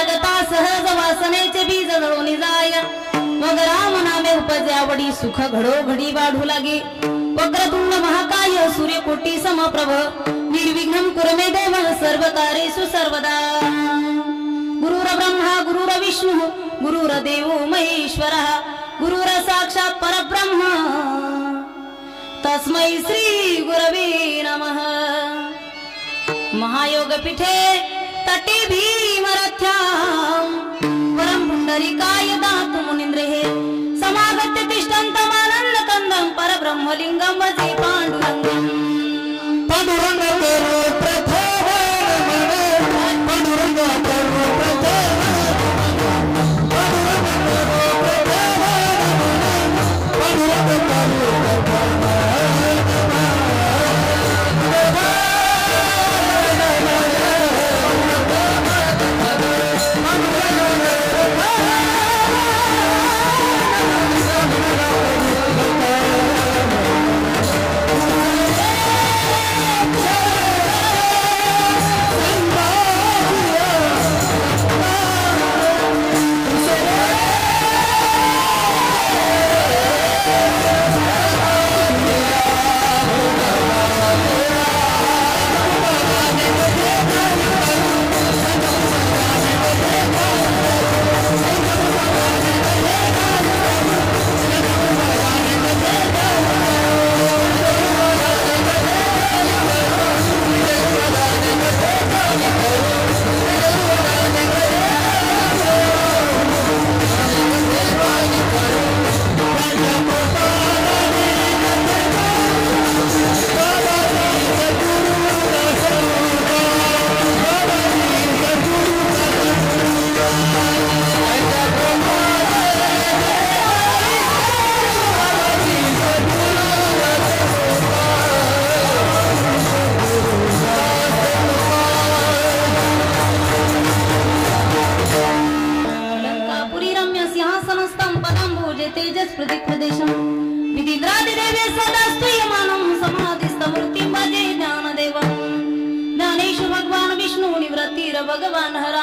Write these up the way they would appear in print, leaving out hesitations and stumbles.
लागता सहज वासनेचे बीज जळून जाय मग राम नामे उपजे आवडी सुख घडो घडी वाढू लागे वक्रतुंड महाकाय सूर्यकोटी समप्रभ निर्विघ्नं कुरु मे देव सर्व कार्येषु सर्वदा गुरुर ब्रह्मा गुरुर विष्णु गुरुर देवो महेश्वरः गुरुर साक्षात् परब्रह्म तस्मै श्री गुरवे नमः। महायोग पीठे तटे भीमरथ्यां परम पुंडरीकाय दातु मुनींद्रे समागत्य तिष्ठन्तमानन्द कंदं परब्रह्मलिंगं वजे पांडुरंगं पांडुरंग करो प्रथम पांडुरंग करो प्रथम पांडुरंग करो भगवान हरा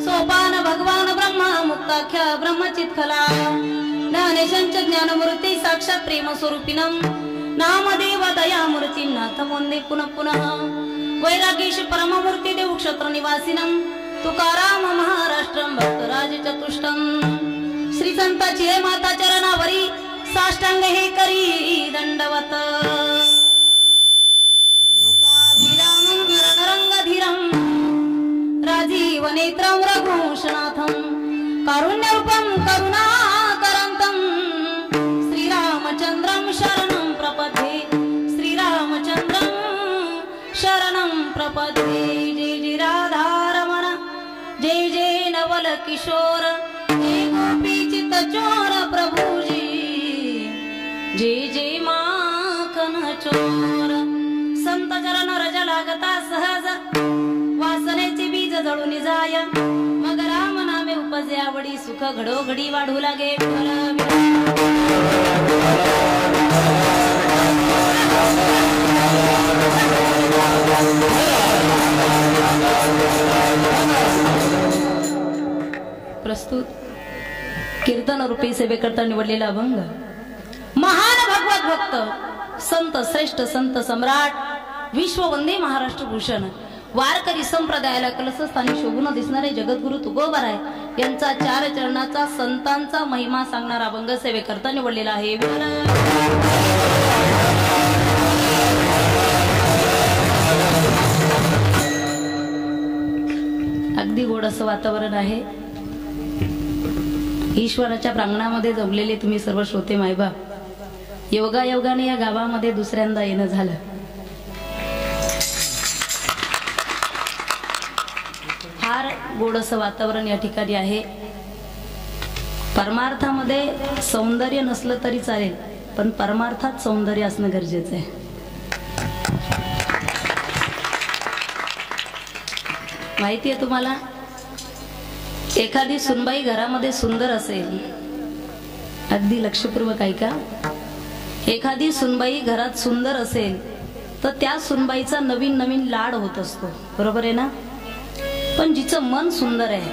सोपान भगवान ब्रह्मा मुक्ताख्या ब्रह्मचित्खला ज्ञानेशंच ज्ञानमूर्ती साक्षात् प्रेम स्वरूपिणं नामदेव दयामूर्तिं नाथ वंदे पुनः पुनः वैरागीश परममूर्ती देव क्षत्र निवासिनं तुकाराम महाराष्ट्रं भक्तराज चतुष्टं श्री संताची हे माता चरणावरी साष्टांग हे करी दंडवत लोकाभिरामं रणरंगधीरं राजीव नेत्रं रघुनाथं कारुण्यरूपं करुणाकरन्तं श्रीरामचन्द्रं शरणं प्रपद्ये श्रीरामचन्द्रं शरणं प्रपद्ये जय जय राधारमण जय जय नवल किशोर जय गोपी चित्तचोर प्रभुजी जय जय माखन चोर संत चरण रज लागता सहज वासनेचे बीज जळून जाय मग राम नामे उपजे आवडी सुख घडो घडी वाढू लागे प्रस्तुत कीर्तन रूपी सेवेकरता निवडलेला अभंग महान भगवत भक्त संत श्रेष्ठ संत सम्राट विश्व वंदे महाराष्ट्र भूषण वारकरी संप्रदायाला कलशस्थानी शोभून दिसणारे जगद्गुरु तुकोबाराय यांचा चार चरणाचा संतांचा महिमा सांगणारा अभंग सेवेकरता निवडलेला आहे। अगदी गोड असं वातावरण आहे। ईश्वराच्या प्रांगणामध्ये जमलेले तुम्ही सर्व श्रोते मायबाप योगायोगाने या गावामध्ये दुसऱ्यांदा येणं झालं। फार गोड असं वातावरण या ठिकाणी आहे। परमार्थामध्ये सौंदर्य नसलं तरी चालेल पण परमार्थात सौंदर्य असणं गरजेचं आहे। माहिती आहे तुम्हाला एखादी सुनबाई घरामध्ये सुंदर असेल अगदी लक्षपूर्वक ऐका एखादी सुनबाई घरात सुंदर असेल तर त्या सुनबाईचा नवीन नवीन लाड होत असतो बरोबर आहे ना। पण जिचं मन सुंदर आहे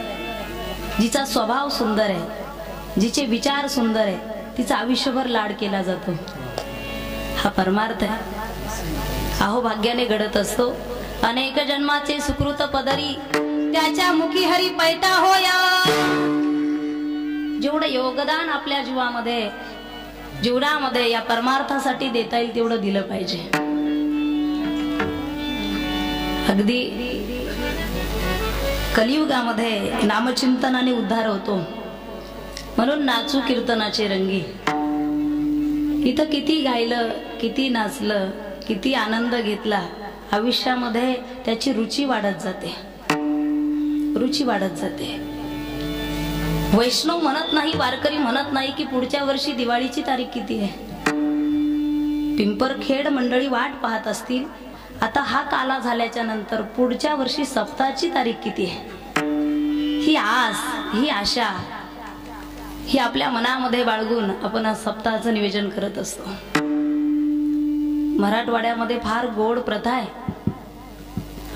जिचा स्वभाव सुंदर आहे, जिचे विचार सुंदर आहे, तिचा आयुष्यभर लाड केला जातो. हा परमार्थ आहे. अहो भाग्याने घडत असतो. अनेक जन्माचे सुकृत पदरी त्याच्या मुखी हरी पैठा होया. जेवढं योगदान आपल्या जीवनामध्ये या परमार्थासाठी देता येईल तेवढं दिलं पाहिजे. अगदी कलियुगामध्ये नामचिंतनाने उद्धार होतो. म्हणून नाचू कीर्तनाचे रंगी. इथं किती गायलं, किती नाचलं, किती आनंद घेतला, आयुष्यामध्ये त्याची रुची वाढत जाते. रुची वाढत जाते. वैष्णव म्हणत नाही, वारकरी म्हणत नाही की पुढच्या वर्षी दिवाळीची तारीख किती आहे. पिंपरखेड मंडळी वाट पाहत असतील आता हा काला झाल्याच्या नंतर पुढच्या वर्षी सप्ताहाची तारीख किती आहे. ही आस, ही आशा, ही आपल्या मनामध्ये बाळगून आपण आज सप्ताहाचं नियोजन करत असतो. मराठवाड्यामध्ये फार गोड प्रथा आहे.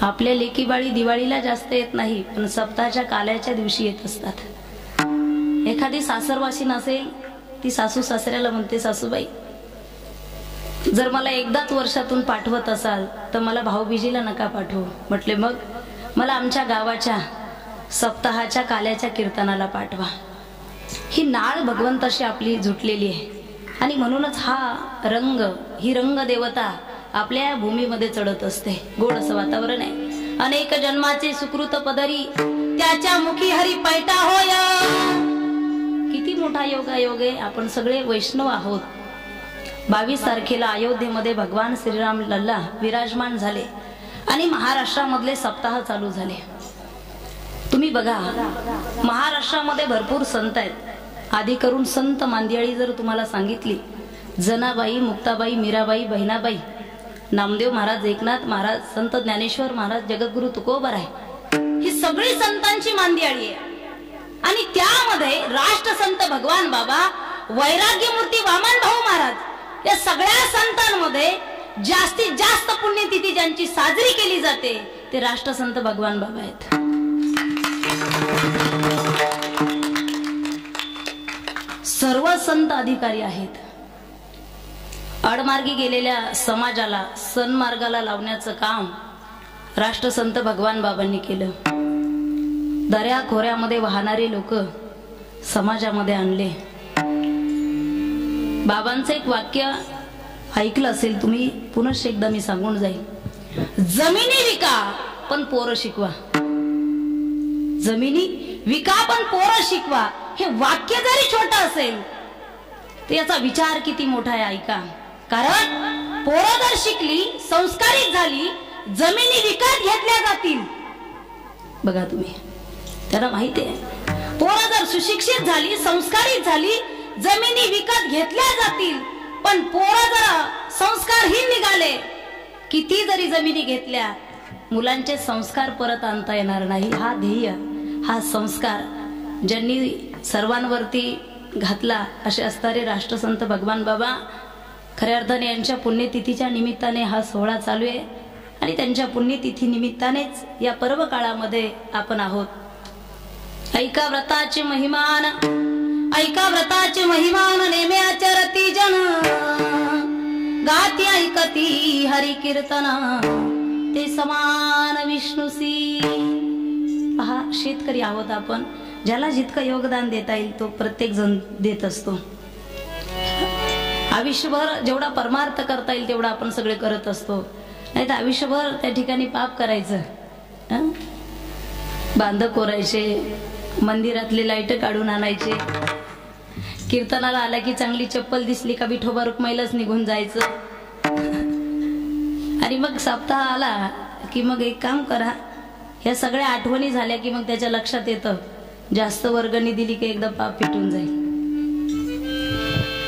आपल्या लेकीबाळी दिवाळीला जास्त येत नाही, पण सप्ताहाच्या काल्याच्या दिवशी येत असतात. एखादी सासरवासी नसेल, ती सासू सासऱ्याला म्हणते, सासूबाई जर मला एकदाच वर्षातून पाठवत असाल तर मला भाऊबीजीला नका पाठवू. म्हटले मग मला आमच्या गावाच्या सप्ताहाच्या काल्याच्या कीर्तनाला पाठवा. ही नाळ भगवंताशी आपली जुटलेली आहे. आणि म्हणूनच हा रंग, ही रंग देवता आपल्या भूमीमध्ये चढत असते. गोड असं वातावरण आहे. अनेक जन्माचे सुकृत पदरी त्याच्या मुखी हरी पैठा होय. किती मोठा योगायोग आहे. आपण सगळे वैष्णव आहोत. 22 तारखेला अयोध्येमध्ये भगवान श्रीराम लल्ला विराजमान झाले आणि महाराष्ट्रामधले सप्ताह चालू झाले. तुम्ही बघा, महाराष्ट्रामध्ये भरपूर संत आहेत. आधी करून संत मांदियाळी जर तुम्हाला सांगितली, जनाबाई, मुक्ताबाई, मीराबाई, बहिणाबाई, नामदेव महाराज, एकनाथ महाराज, संत ज्ञानेश्वर महाराज, जगद्गुरु तुकोबाराय, ही सगळी संतांची मांदियाळी आहे. आणि त्यामध्ये राष्ट्रसंत भगवान बाबा, वैराग्यमूर्ती वामन भाऊ महाराज, या सगळ्या संतांमध्ये जास्तीत जास्त पुण्यतिथी ज्यांची साजरी केली जाते ते राष्ट्रसंत भगवान बाबा आहेत. सर्व संत अधिकारी आहेत. आडमार्गी गेलेल्या समाजाला सन्मार्गाला लावण्याचं काम राष्ट्रसंत भगवान बाबांनी केलं. दऱ्या खोऱ्यामध्ये वाहणारे लोक समाजामध्ये आणले. बाबांचं एक वाक्य ऐकलं असेल तुम्ही, पुनश्च एकदा मी सांगून जाईल. जमिनी विका पण पोरं शिकवा. जमिनी विका पण पोरं शिकवा. हे वाक्य जरी छोटं असेल तर याचा विचार किती मोठा आहे ऐका. कारण पोरं जर शिकली, संस्कारित झाली, जमिनी विकत घेतल्या जातील. बघा तुम्ही, त्याला माहिती आहे, पोरं जर सुशिक्षित झाली, संस्कारित झाली, जमिनी विकत घेतल्या जातील. पण पोरं जर संस्कारहीन निघाले, किती जरी जमिनी घेतल्या, मुलांचे संस्कार परत आणता येणार नाही. हा ध्येय, हा संस्कार ज्यांनी सर्वांवरती घातला असे असणारे राष्ट्रसंत भगवान बाबा, खऱ्या अर्थाने यांच्या पुण्यतिथीच्या निमित्ताने हा सोहळा चालू आहे. आणि त्यांच्या पुण्यतिथी निमित्तानेच या पर्व काळामध्ये आपण आहोत. ऐका व्रताचे महिमान, ऐका व्रताचे महिमान, नेमे आचरती जन, गाती ऐकती हरी कीर्तन, ते समान विष्णुसी. पहा, शेतकरी आहोत आपण. ज्याला जितकं योगदान देता येईल तो प्रत्येक जण देत असतो. आयुष्यभर जेवढा परमार्थ करता येईल तेवढा आपण सगळे करत असतो. नाही तर आयुष्यभर त्या ठिकाणी पाप करायचं. बांध कोरायचे, मंदिरातले लाईट काढून आणायचे, कीर्तनाला आला की चांगली चप्पल दिसली का विठोबा रुक्माईलाच निघून जायचं. आणि मग सप्ताह आला की मग एक काम करा, ह्या सगळ्या आठवणी झाल्या की मग त्याच्या लक्षात येतं जास्त वर्गणी दिली की एकदा पाप पेटून जाईल.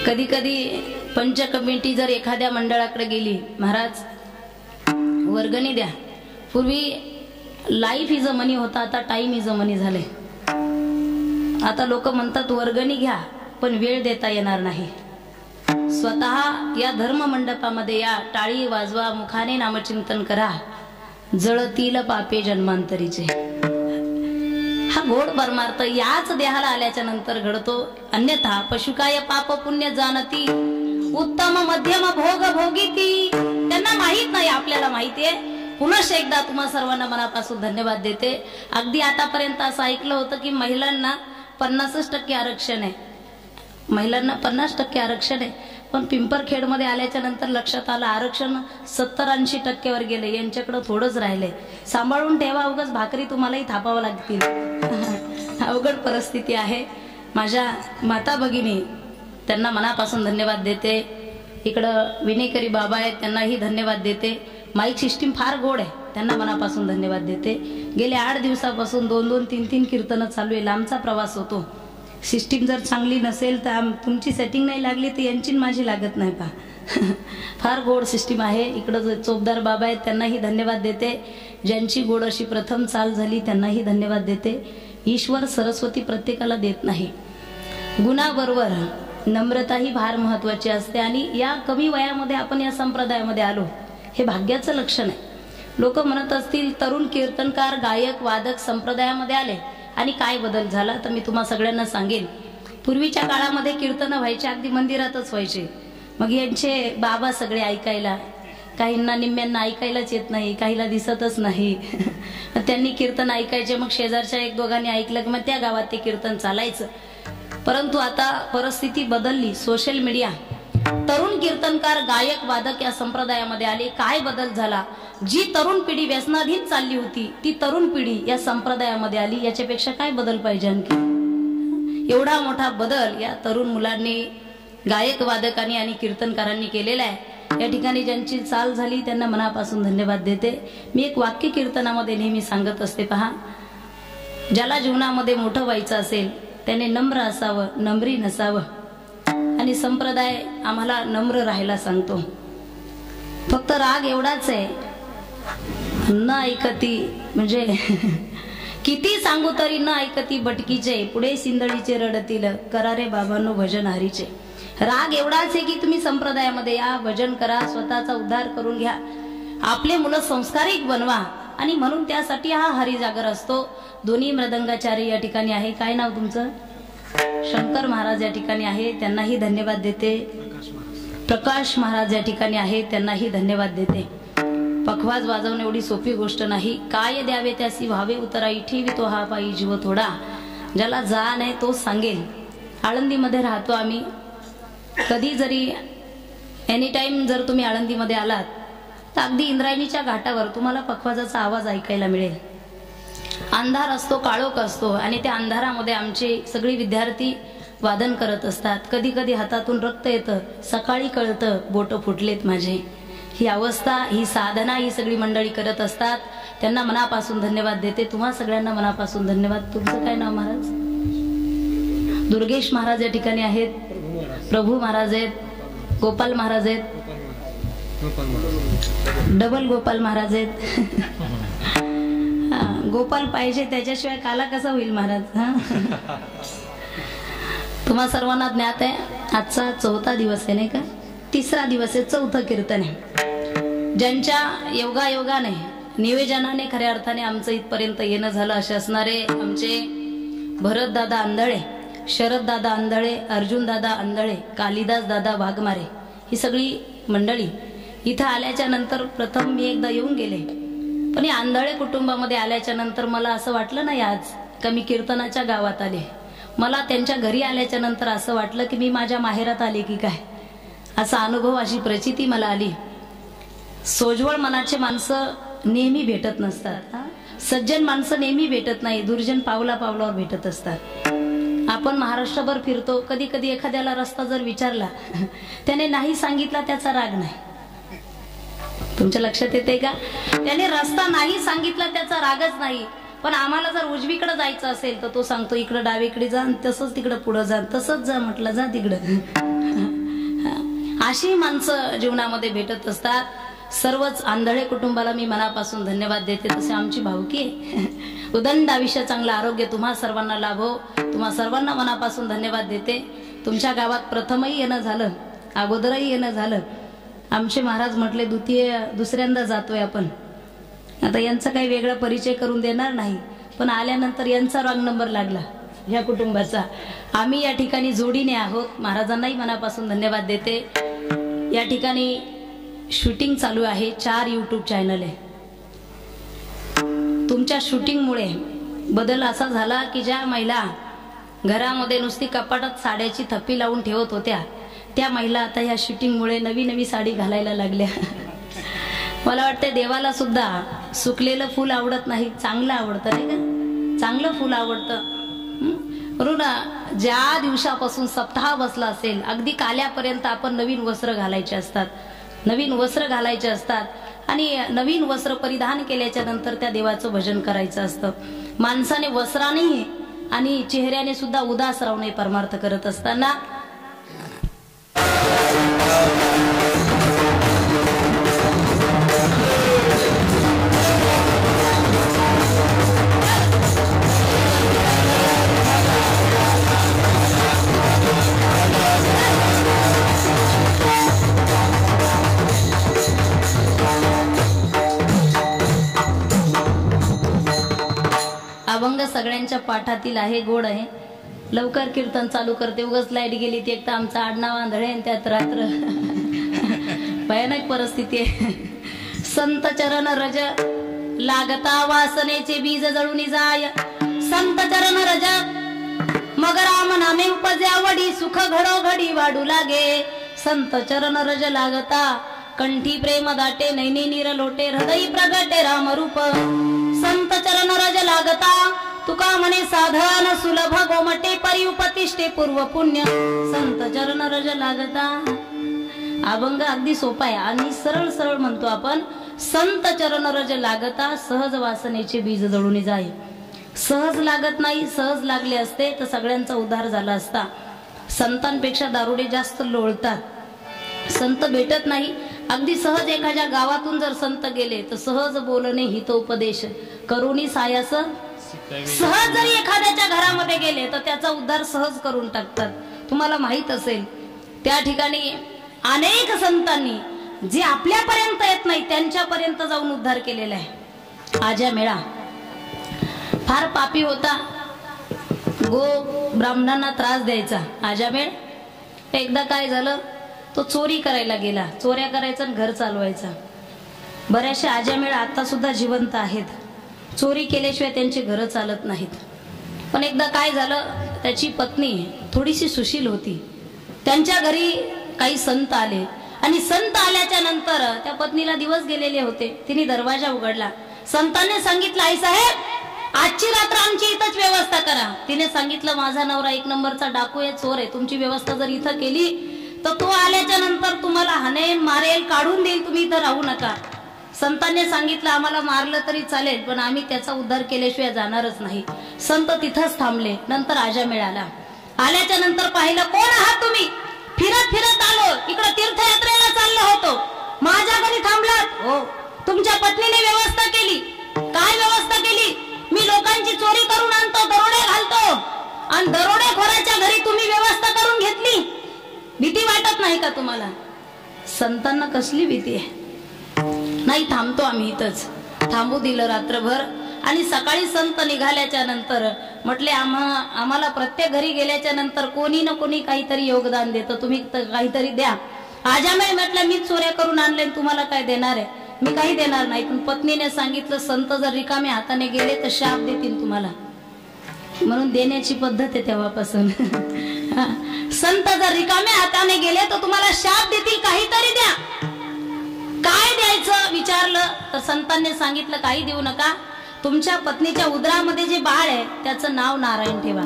कधी कधी पंच कमिटी जर एखाद्या मंडळाकडे गेली, महाराज वर्गणी द्या. पूर्वी लाईफ इज अ मनी होता, आता टाइम इज अ मनी झाले. आता लोक म्हणतात वर्गणी घ्या पण वेळ देता येणार नाही. स्वतः या धर्म मंडपामध्ये या, टाळी वाजवा, मुखाने नामचिंतन करा, जळतील पापे जन्मांतरीचे. हा गोड परमार्थ याच देहाला आल्याच्या नंतर घडतो. अन्यथा पशुकाय पाप पुण्य जाणती उत्तम मध्यम भोग भोगीती. त्यांना माहित नाही, आपल्याला माहिती आहे. पुनश्च एकदा तुम्हा सर्वांना मनापासून धन्यवाद देते. अगदी आतापर्यंत असं ऐकलं होतं की महिलांना 50% आरक्षण आहे, महिलांना 50% आरक्षण आहे. पण पिंपरखेडमध्ये आल्याच्या नंतर लक्षात आलं आरक्षण 70-80% वर गेले. यांच्याकडे थोडंच राहिले. सांभाळून ठेवा, उगाच भाकरी तुम्हालाही थापावं लागतील. अवघड परिस्थिती आहे. माझ्या माता भगिनी त्यांना मनापासून धन्यवाद देते. इकडं विनेकरी बाबा आहेत, त्यांनाही धन्यवाद देते. माईक सिस्टीम फार गोड आहे, त्यांना मनापासून धन्यवाद देते. गेल्या 8 दिवसापासून 2-2, 3-3 कीर्तनं चालू आहे. लांबचा प्रवास होतो. सिस्टीम जर चांगली नसेल तर तुमची सेटिंग नाही लागली तर यांची माझी लागत नाही पहा. फार गोड सिस्टीम आहे. इकडं चोपदार बाबा आहेत, त्यांनाही धन्यवाद देते. ज्यांची गोड अशी प्रथम चाल झाली त्यांनाही धन्यवाद देते. ईश्वर सरस्वती प्रत्येकाला देत नाही. गुणाबरोबर नम्रता ही फार महत्वाची असते. आणि या कमी वयामध्ये आपण या संप्रदायामध्ये आलो हे भाग्याचं लक्षण आहे. लोक म्हणत असतील तरुण कीर्तनकार गायक वादक संप्रदायामध्ये आले आणि काय बदल झाला, तर मी तुम्हा सगळ्यांना सांगेन. पूर्वीच्या काळामध्ये कीर्तन व्हायचे, अगदी मंदिरातच व्हायचे. मग यांचे बाबा सगळे ऐकायला, काहींना निम्म्यांना ऐकायलाच येत नाही, काहीला दिसतच नाही. त्यांनी कीर्तन ऐकायचे. मग शेजारच्या 1-2घांनी ऐकलं की मग त्या गावात ते कीर्तन चालायचं. परंतु आता परिस्थिती बदलली. सोशल मीडिया, तरुण कीर्तनकार गायक वादक या संप्रदायामध्ये आले. काय बदल झाला? जी तरुण पिढी व्यसनाधीन चालली होती ती तरुण पिढी या संप्रदायामध्ये आली. याच्यापेक्षा काय बदल पाहिजे आणखी? एवढा मोठा बदल या तरुण मुलांनी, गायक वादकांनी आणि कीर्तनकारांनी केलेला आहे. या ठिकाणी ज्यांची चाल झाली त्यांना मनापासून धन्यवाद देते. मी एक वाक्य कीर्तनामध्ये नेहमी सांगत असते, पहा, ज्याला जीवनामध्ये मोठं व्हायचं असेल त्याने नम्र असावं, नम्री नसावं. आणि संप्रदाय आम्हाला नम्र राहायला सांगतो. फक्त राग एवढाच आहे, न ऐकती, म्हणजे किती सांगू तरी न ऐकती भटकीचे, पुढे सिंदळीचे रडतील, करा रे बाबांनो भजन हरीचे. राग एवढाच आहे की तुम्ही संप्रदायामध्ये या, भजन करा, स्वतःचा उद्धार करून घ्या, आपले मुलं संस्कारिक बनवा. आणि म्हणून त्यासाठी हा हरिजागर असतो. दोन्ही मृदंगाचार्य या ठिकाणी आहे. काय नाव तुमचं? शंकर महाराज या ठिकाणी आहे, त्यांनाही धन्यवाद देते. प्रकाश महाराज या ठिकाणी आहे, त्यांनाही धन्यवाद देते. पखवाज वाजवणे एवढी सोपी गोष्ट नाही. काय द्यावे त्यासी व्हावे उतराई, ठेवी तो हा पायी जीव थोडा. ज्याला जाण आहे तो सांगेल. आळंदीमध्ये राहतो आम्ही. कधी जरी एनी टाइम जर तुम्ही आळंदीमध्ये आलात तर अगदी इंद्रायणीच्या घाटावर तुम्हाला पखवाजाचा आवाज ऐकायला मिळेल. अंधार असतो, काळोख असतो आणि त्या अंधारामध्ये आमचे सगळे विद्यार्थी वादन करत असतात. कधी कधी हातातून रक्त येतं, सकाळी कळतं बोट फुटलेत माझे. ही अवस्था, ही साधना ही सगळी मंडळी करत असतात. त्यांना मनापासून धन्यवाद देते. तुम्हा सगळ्यांना मनापासून धन्यवाद. तुमचं काय नाव महाराज? दुर्गेश महाराज या ठिकाणी आहेत, प्रभू महाराज आहेत, गोपाल महाराज आहेत, डबल गोपाल महाराज आहेत. गोपाल पाहिजे, त्याच्याशिवाय काला कसा होईल महाराज? तुम्हा सर्वांना ज्ञात आहे आजचा 4था दिवस आहे नाही का? 3रा दिवस आहे, 4थं कीर्तन आहे. ज्यांच्या योगायोगाने निवेदनाने खऱ्या अर्थाने आमचं इथपर्यंत येणं झालं असे असणारे आमचे भरत दादा आंधळे, शरद दादा आंधळे, अर्जुन दादा आंधळे, कालिदास दादा वाघमारे, ही सगळी मंडळी इथं आल्याच्या नंतर प्रथम मी एकदा येऊन गेले. पण या आंधळे कुटुंबामध्ये आल्याच्या नंतर मला असं वाटलं नाही आज का मी कीर्तनाच्या गावात आले. मला त्यांच्या घरी आल्याच्या नंतर असं वाटलं की मी माझ्या माहेरात आले की काय, असा अनुभव, अशी प्रचिती मला आली. सोज्वळ मनाचे माणसं नेहमी भेटत नसतात. सज्जन माणसं नेहमी भेटत नाही, दुर्जन पावला पावलावर भेटत असतात. आपण महाराष्ट्रभर फिरतो, कधी कधी एखाद्याला रस्ता जर विचारला त्याने नाही सांगितला त्याचा राग नाही. तुमच्या लक्षात येते का? त्याने रस्ता नाही सांगितला त्याचा रागच नाही. पण आम्हाला जर उजवीकडे जायचं असेल तर तो सांगतो इकडे डावीकडे जा, तसंच तिकडे पुढे जा, तसंच जा, म्हटलं जा तिकडं. अशी माणसं जीवनामध्ये भेटत असतात. सर्वच आंधळे कुटुंबाला मी मनापासून धन्यवाद देते. तसे आमची भावकी उदंड आयुष्य, चांगलं आरोग्य तुम्हा सर्वांना लाभो. तुम्हा सर्वांना मनापासून धन्यवाद देते. तुमच्या गावात प्रथमही येणं झालं, अगोदरही येणं झालं. आमचे महाराज म्हटले दुसऱ्यांदा जातोय आपण. आता यांचा काही वेगळा परिचय करून देणार नाही. पण आल्यानंतर यांचा रॉंग नंबर लागला ह्या कुटुंबाचा. आम्ही या ठिकाणी जोडीने आहोत. महाराजांनाही मनापासून धन्यवाद देते. या ठिकाणी शूटिंग चालू आहे. 4 यूट्यूब चॅनल आहे. तुमच्या शूटिंगमुळे बदल असा झाला की ज्या महिला घरामध्ये नुसती कपाटात साड्याची थप्पी लावून ठेवत होत्या त्या महिला आता या शूटिंगमुळे नवी नवी साडी घालायला लागल्या. मला वाटतं देवाला सुद्धा सुकलेलं फूल आवडत नाही, चांगलं आवडतं नाही का? चांगलं फूल आवडतं. म्हणून ज्या दिवसापासून सप्ताह बसला असेल अगदी काल्यापर्यंत आपण नवीन वस्त्र घालायचे असतात. नवीन वस्त्र घालायचे असतात आणि नवीन वस्त्र परिधान केल्याच्या नंतर त्या देवाचं भजन करायचं असतं. माणसाने वस्त्राने आणि चेहऱ्याने सुद्धा उदास राहू नये परमार्थ करत असताना. अभंग सगळ्यांच्या पाठातील आहे, गोड आहे. लवकर कीर्तन चालू करते. उगाच लाईट गेली ती एक तर आमचा आडनाव आंधळे आणि त्यात रात्र. भयानक परिस्थिती आहे. संत चरण रज लागता वासनेचे बीज जळून जाय. संत चरण रज मग राम नामे उपज्या वडी सुख घडोघडी वाढू लागे. संत चरण रज लागता कंठी प्रेम दाटे नैनी नीर लोटे हृदय प्रगटे राम रूप. संत चरण रज लागता तुका म्हणे साधन सुलभ गोमटे परिउपतिष्ठे पूर्व पुण्य. संत चरण रज लागता. अभंग अगदी सोपा आहे आणि सरळ सरळ म्हणतो आपण. संत चरण रज लागता सहज वासनेचे बीज जळून जाई. सहज लागत नाही. सहज लागले असते तर सगळ्यांचा उद्धार झाला असता. संतांपेक्षा दारुडे जास्त लोळतात. संत भेटत नाही. अगदी सहज एखाद्या गावातून जर संत गेले तर सहज बोलणे हितोपदेश करुणी सायास. सहज जरी एखाद्याच्या घरामध्ये गेले तर त्याचा उद्धार सहज करून टाकतात. तुम्हाला माहित असेल त्या ठिकाणी अनेक संतांनी जे आपल्यापर्यंत येत नाही त्यांच्यापर्यंत जाऊन उद्धार केलेला आहे. आजा मेळा फार पापी होता. गो ब्राह्मणांना त्रास द्यायचा. आजामेळ एकदा काय झालं, तो चोरी करायला गेला. चोऱ्या करायचा आणि घर चालवायचा. बऱ्याचशा आजामेळ आता सुद्धा जिवंत आहेत. चोरी केल्याशिवाय त्यांची घरं चालत नाहीत. पण एकदा काय झालं, त्याची पत्नी थोडीशी सुशील होती. त्यांच्या घरी काही संत आले आणि संत आल्याच्या नंतर त्या पत्नीला दिवस गेलेले होते. तिने दरवाजा उघडला. संतांनी सांगितलं, आई साहेब आजची रात्र आमची इथंच व्यवस्था करा. तिने सांगितलं, माझा नवरा 1 नंबरचा डाकू आहे, चोर आहे. तुमची व्यवस्था जर इथं केली तर तो आल्याच्या नंतर तुम्हाला हाणेल मारेल काढून देईल. तुम्ही इथं राहू नका. संतांनी सांगितलं, आम्हाला मारलं तरी चालेल पण आम्ही त्याचा उद्धार केल्याशिवाय जाणारच नाही. संत तिथंच थांबले. नंतर आजा मिळाला. आल्याच्या नंतर पाहिलं, कोण आहात तुम्ही? फिरत फिरत आलो, इकडे तीर्थयात्रेला चाललो होतो. माझ्या घरी थांबलात? हो. तुमच्या पत्नीने व्यवस्था केली? काय व्यवस्था केली? मी लोकांची चोरी करून आणतो, दरोडे घालतो आणि दरोडेखोराच्या घरी तुम्ही व्यवस्था करून घेतली. भीती वाटत नाही का तुम्हाला? संतांना कसली भीती आहे? नाही, थांबतो आम्ही इथंच. थांबू दिलं रात्रभर. आणि सकाळी संत निघाल्याच्या नंतर म्हटले, आम्हाला प्रत्येक घरी गेल्याच्या नंतर कोणी ना कोणी काहीतरी योगदान देतं, तुम्ही काहीतरी द्या. आजामेळ म्हटलं, मी चोऱ्या करून आणले तुम्हाला काय देणार आहे? मी काही देणार नाही. पण पत्नीने सांगितलं, संत जर रिकाम्या हाताने गेले तर शाप देतील तुम्हाला. म्हणून देण्याची पद्धत आहे तेव्हापासून. संत जर रिकाम्या हाताने गेले तर तुम्हाला शाप देतील, काहीतरी द्या. काय द्यायचं विचारलं तर संतांनी सांगितलं, काही देऊ नका. तुमच्या पत्नीच्या उदरामध्ये जे बाळ आहे त्याचं नाव नारायण ठेवा.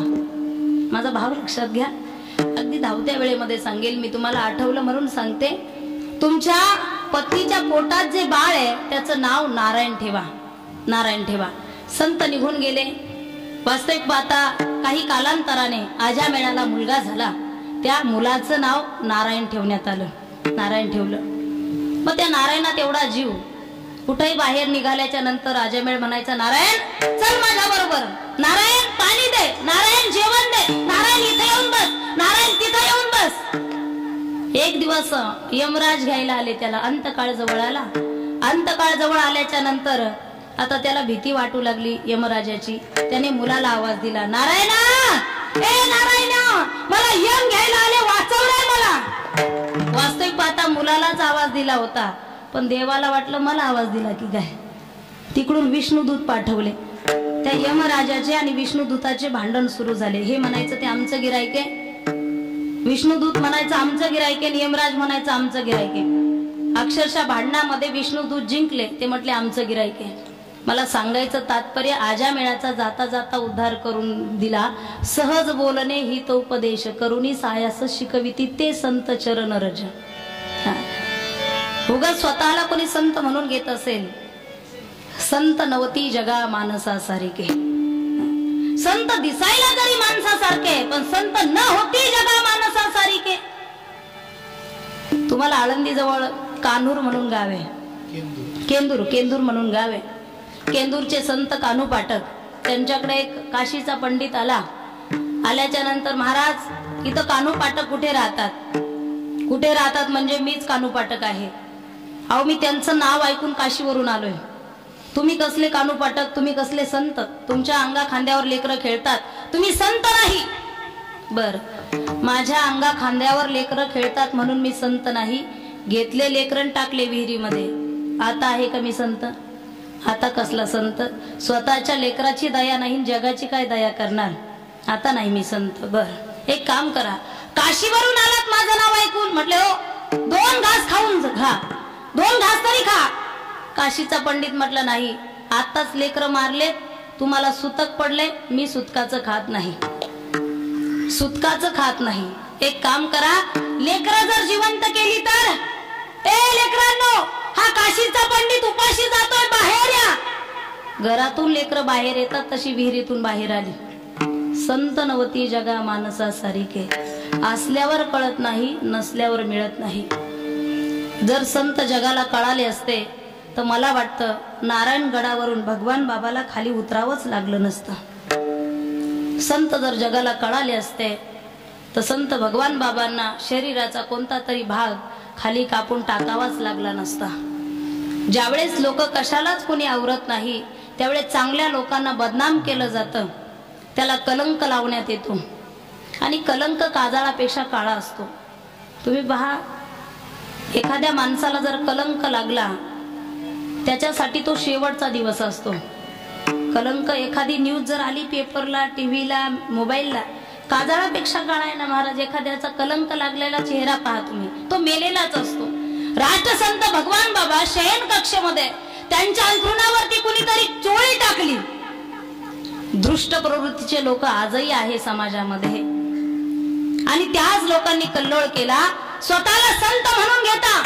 माझा भाव लक्षात घ्या. अगदी धावत्या वेळेमध्ये सांगेल मी, तुम्हाला आठवलं म्हणून सांगते. तुमच्या पत्नीच्या पोटात जे बाळ आहे त्याचं नाव नारायण ठेवा. नारायण ठेवा. संत निघून गेले. वास्तविक पाहता काही कालांतराने आजामेळाला मुलगा झाला. त्या मुलाचं नाव नारायण ठेवण्यात आलं. नारायण ठेवलं. मग त्या नारायणात एवढा जीव. कुठेही बाहेर निघाल्याच्या नंतर आजामेळ म्हणायचा, नारायण चल माझ्या बरोबर. नारायण पाणी दे. नारायण जेवण दे. नारायण इथे येऊन बस. नारायण तिथे येऊन बस. एक दिवस यमराज घ्यायला आले त्याला. अंतकाळ जवळ आला. अंतकाळ जवळ आल्याच्या नंतर आता त्याला भीती वाटू लागली यमराजाची. त्याने मुलाला आवाज दिला, नारायणा, ए नारायणा, मला यम घ्यायला आले, वाचवलंय मला. वास्तविक पाहता मुलालाच आवाज दिला होता, पण देवाला वाटलं मला आवाज दिला की काय. तिकडून विष्णुदूत पाठवले. त्या यमराजाचे आणि विष्णुदूताचे भांडण सुरू झाले. हे म्हणायचं ते आमचं गिराईक आहे, विष्णुदूत म्हणायचं आमचं गिराईक आहे, यमराज म्हणायचं आमचं गिराईक आहे. अक्षरशः भांडणामध्ये विष्णुदूत जिंकले. ते म्हटले आमचं गिराईक आहे. मला सांगायचं तात्पर्य, आजामेळाचा जाता जाता उद्धार करून दिला. सहज बोलणे हित उपदेश करुणी सायास शिकविती ते संत चरण रज. उगाच स्वतःला कोणी संत म्हणून घेत असेल, संत नवती जगा मानसा सारिके. संत दिसायला जरी माणसासारखे, पण संत न होती जगा मानसा सारिके. तुम्हाला आळंदी जवळ कान्हूर म्हणून गाव आहे, केंदूर म्हणून गाव आहे. केंदूरचे संत कान्हू पाठक, त्यांच्याकडे एक काशीचा पंडित आला. आल्याच्या नंतर, महाराज इथं कान्हू पाठक कुठे राहतात? कुठे राहतात म्हणजे मीच कान्हू पाठक आहे. अहो मी त्यांचं नाव ऐकून काशीवरून आलोय. तुम्ही कसले कान्हू पाठक, तुम्ही कसले संत? तुमच्या अंगा खांद्यावर लेकरं खेळतात, तुम्ही संत नाही. बर, माझ्या अंगा खांद्यावर लेकरं खेळतात म्हणून मी संत नाही. घेतले लेकरं टाकले विहिरीमध्ये, आता आहे का मी संत? आता कसला संत? स्वतःच्या लेकराची दया नाही, जगाची काय दया करणार? आता नाही मी संत. बर, एक काम करा, काशीवरून आलात माझं नाव ऐकून, म्हटले हो 2 घास खाऊन खा, 2 घास तरी खा. काशीचा पंडित म्हटलं नाही, आताच लेकरं मारले, तुम्हाला सुतक पडले, मी सुतकाचं खात नाही, सुतकाचं खात नाही. एक काम करा, लेकरं जर जिवंत केली तर, ए लेकरांनो, हा काशीचा पंडित उपाशी जातोय, बाहेर या. घरातून लेकरं बाहेर येतात, तशी विहिरीतून बाहेर आली. संत नवती जगा मानसा सारिके. असल्यावर कळत नाही, नसल्यावर मिळत नाही. जर संत जगाला कळाले असते तर मला वाटतं नारायणगडावरून भगवान बाबाला खाली उतरावंच लागलं नसतं. संत जर जगाला कळाले असते तर संत भगवान बाबांना शरीराचा कोणता तरी भाग खाली कापून टाकावाच लागला नसता. ज्यावेळेस लोक कशालाच कोणी आवरत नाही, त्यावेळेस चांगल्या लोकांना बदनाम केलं जातं, त्याला कलंक लावण्यात येतो. आणि कलंक काजळापेक्षा काळा असतो. तुम्ही पहा, एखाद्या माणसाला जर कलंक लागला, त्याच्यासाठी तो शेवटचा दिवस असतो. कलंक, एखादी न्यूज जर आली पेपरला, टीव्हीला, मोबाईलला, काजळापेक्षा काळा आहे ना महाराज. एखाद्याचा कलंक लागलेला चेहरा पहा तुम्ही, तो मेलेलाच असतो. राष्ट्रसंत भगवान बाबा शयन कक्षेमध्ये त्यांच्या अंथरुणावरती कुणीतरी चोळी टाकली. दृष्ट प्रवृत्तीचे लोक आजही आहे समाजामध्ये, आणि त्याच लोकांनी कल्लोळ केला. स्वतःला संत म्हणून घेता,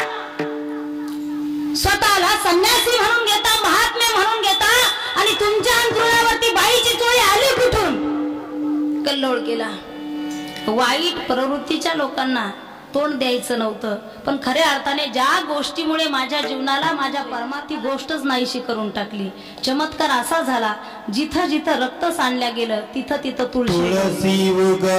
स्वतःला संन्यासी म्हणून घेता, महात्मे म्हणून घेता, आणि तुमच्या अंतरुणावरती बाईची चोळी आली कुठून? कल्लोळ केला. वाईट प्रवृत्तीच्या लोकांना तोंड द्यायचं नव्हतं, पण खऱ्या अर्थाने ज्या गोष्टीमुळे माझ्या जीवनाला, माझ्या परमार्थी गोष्टच नाहीशी करून टाकली. चमत्कार असा झाला, जिथं जिथं रक्त सांडल्या गेलं तिथं तिथं तुळशी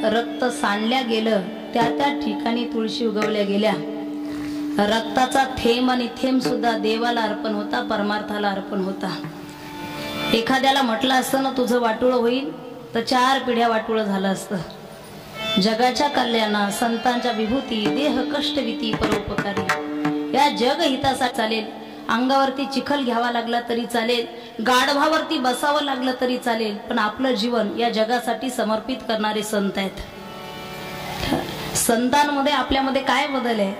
रक्त सांडल्या गेलं त्या त्या ठिकाणी तुळशी उगवल्या गेल्या. रक्ताचा थेंब आणि थेंब सुद्धा देवाला अर्पण होता, परमार्थाला अर्पण होता. एखाद्याला म्हटलं असतं ना तुझं वाटोळं होईल, तर 4 पिढ्या वाटोळं झालं असतं. जगाच्या कल्याणा संतांच्या विभूती देह कष्टविती परोपकारी या जग हितासाठी चालेल. अंगावरती चिखल घ्यावा लागला तरी चालेल, गाढवावरती बसावं लागलं तरी चालेल, पण आपलं जीवन या जगासाठी समर्पित करणारे संत आहेत. संतांमध्ये आपल्यामध्ये काय बदल आहे?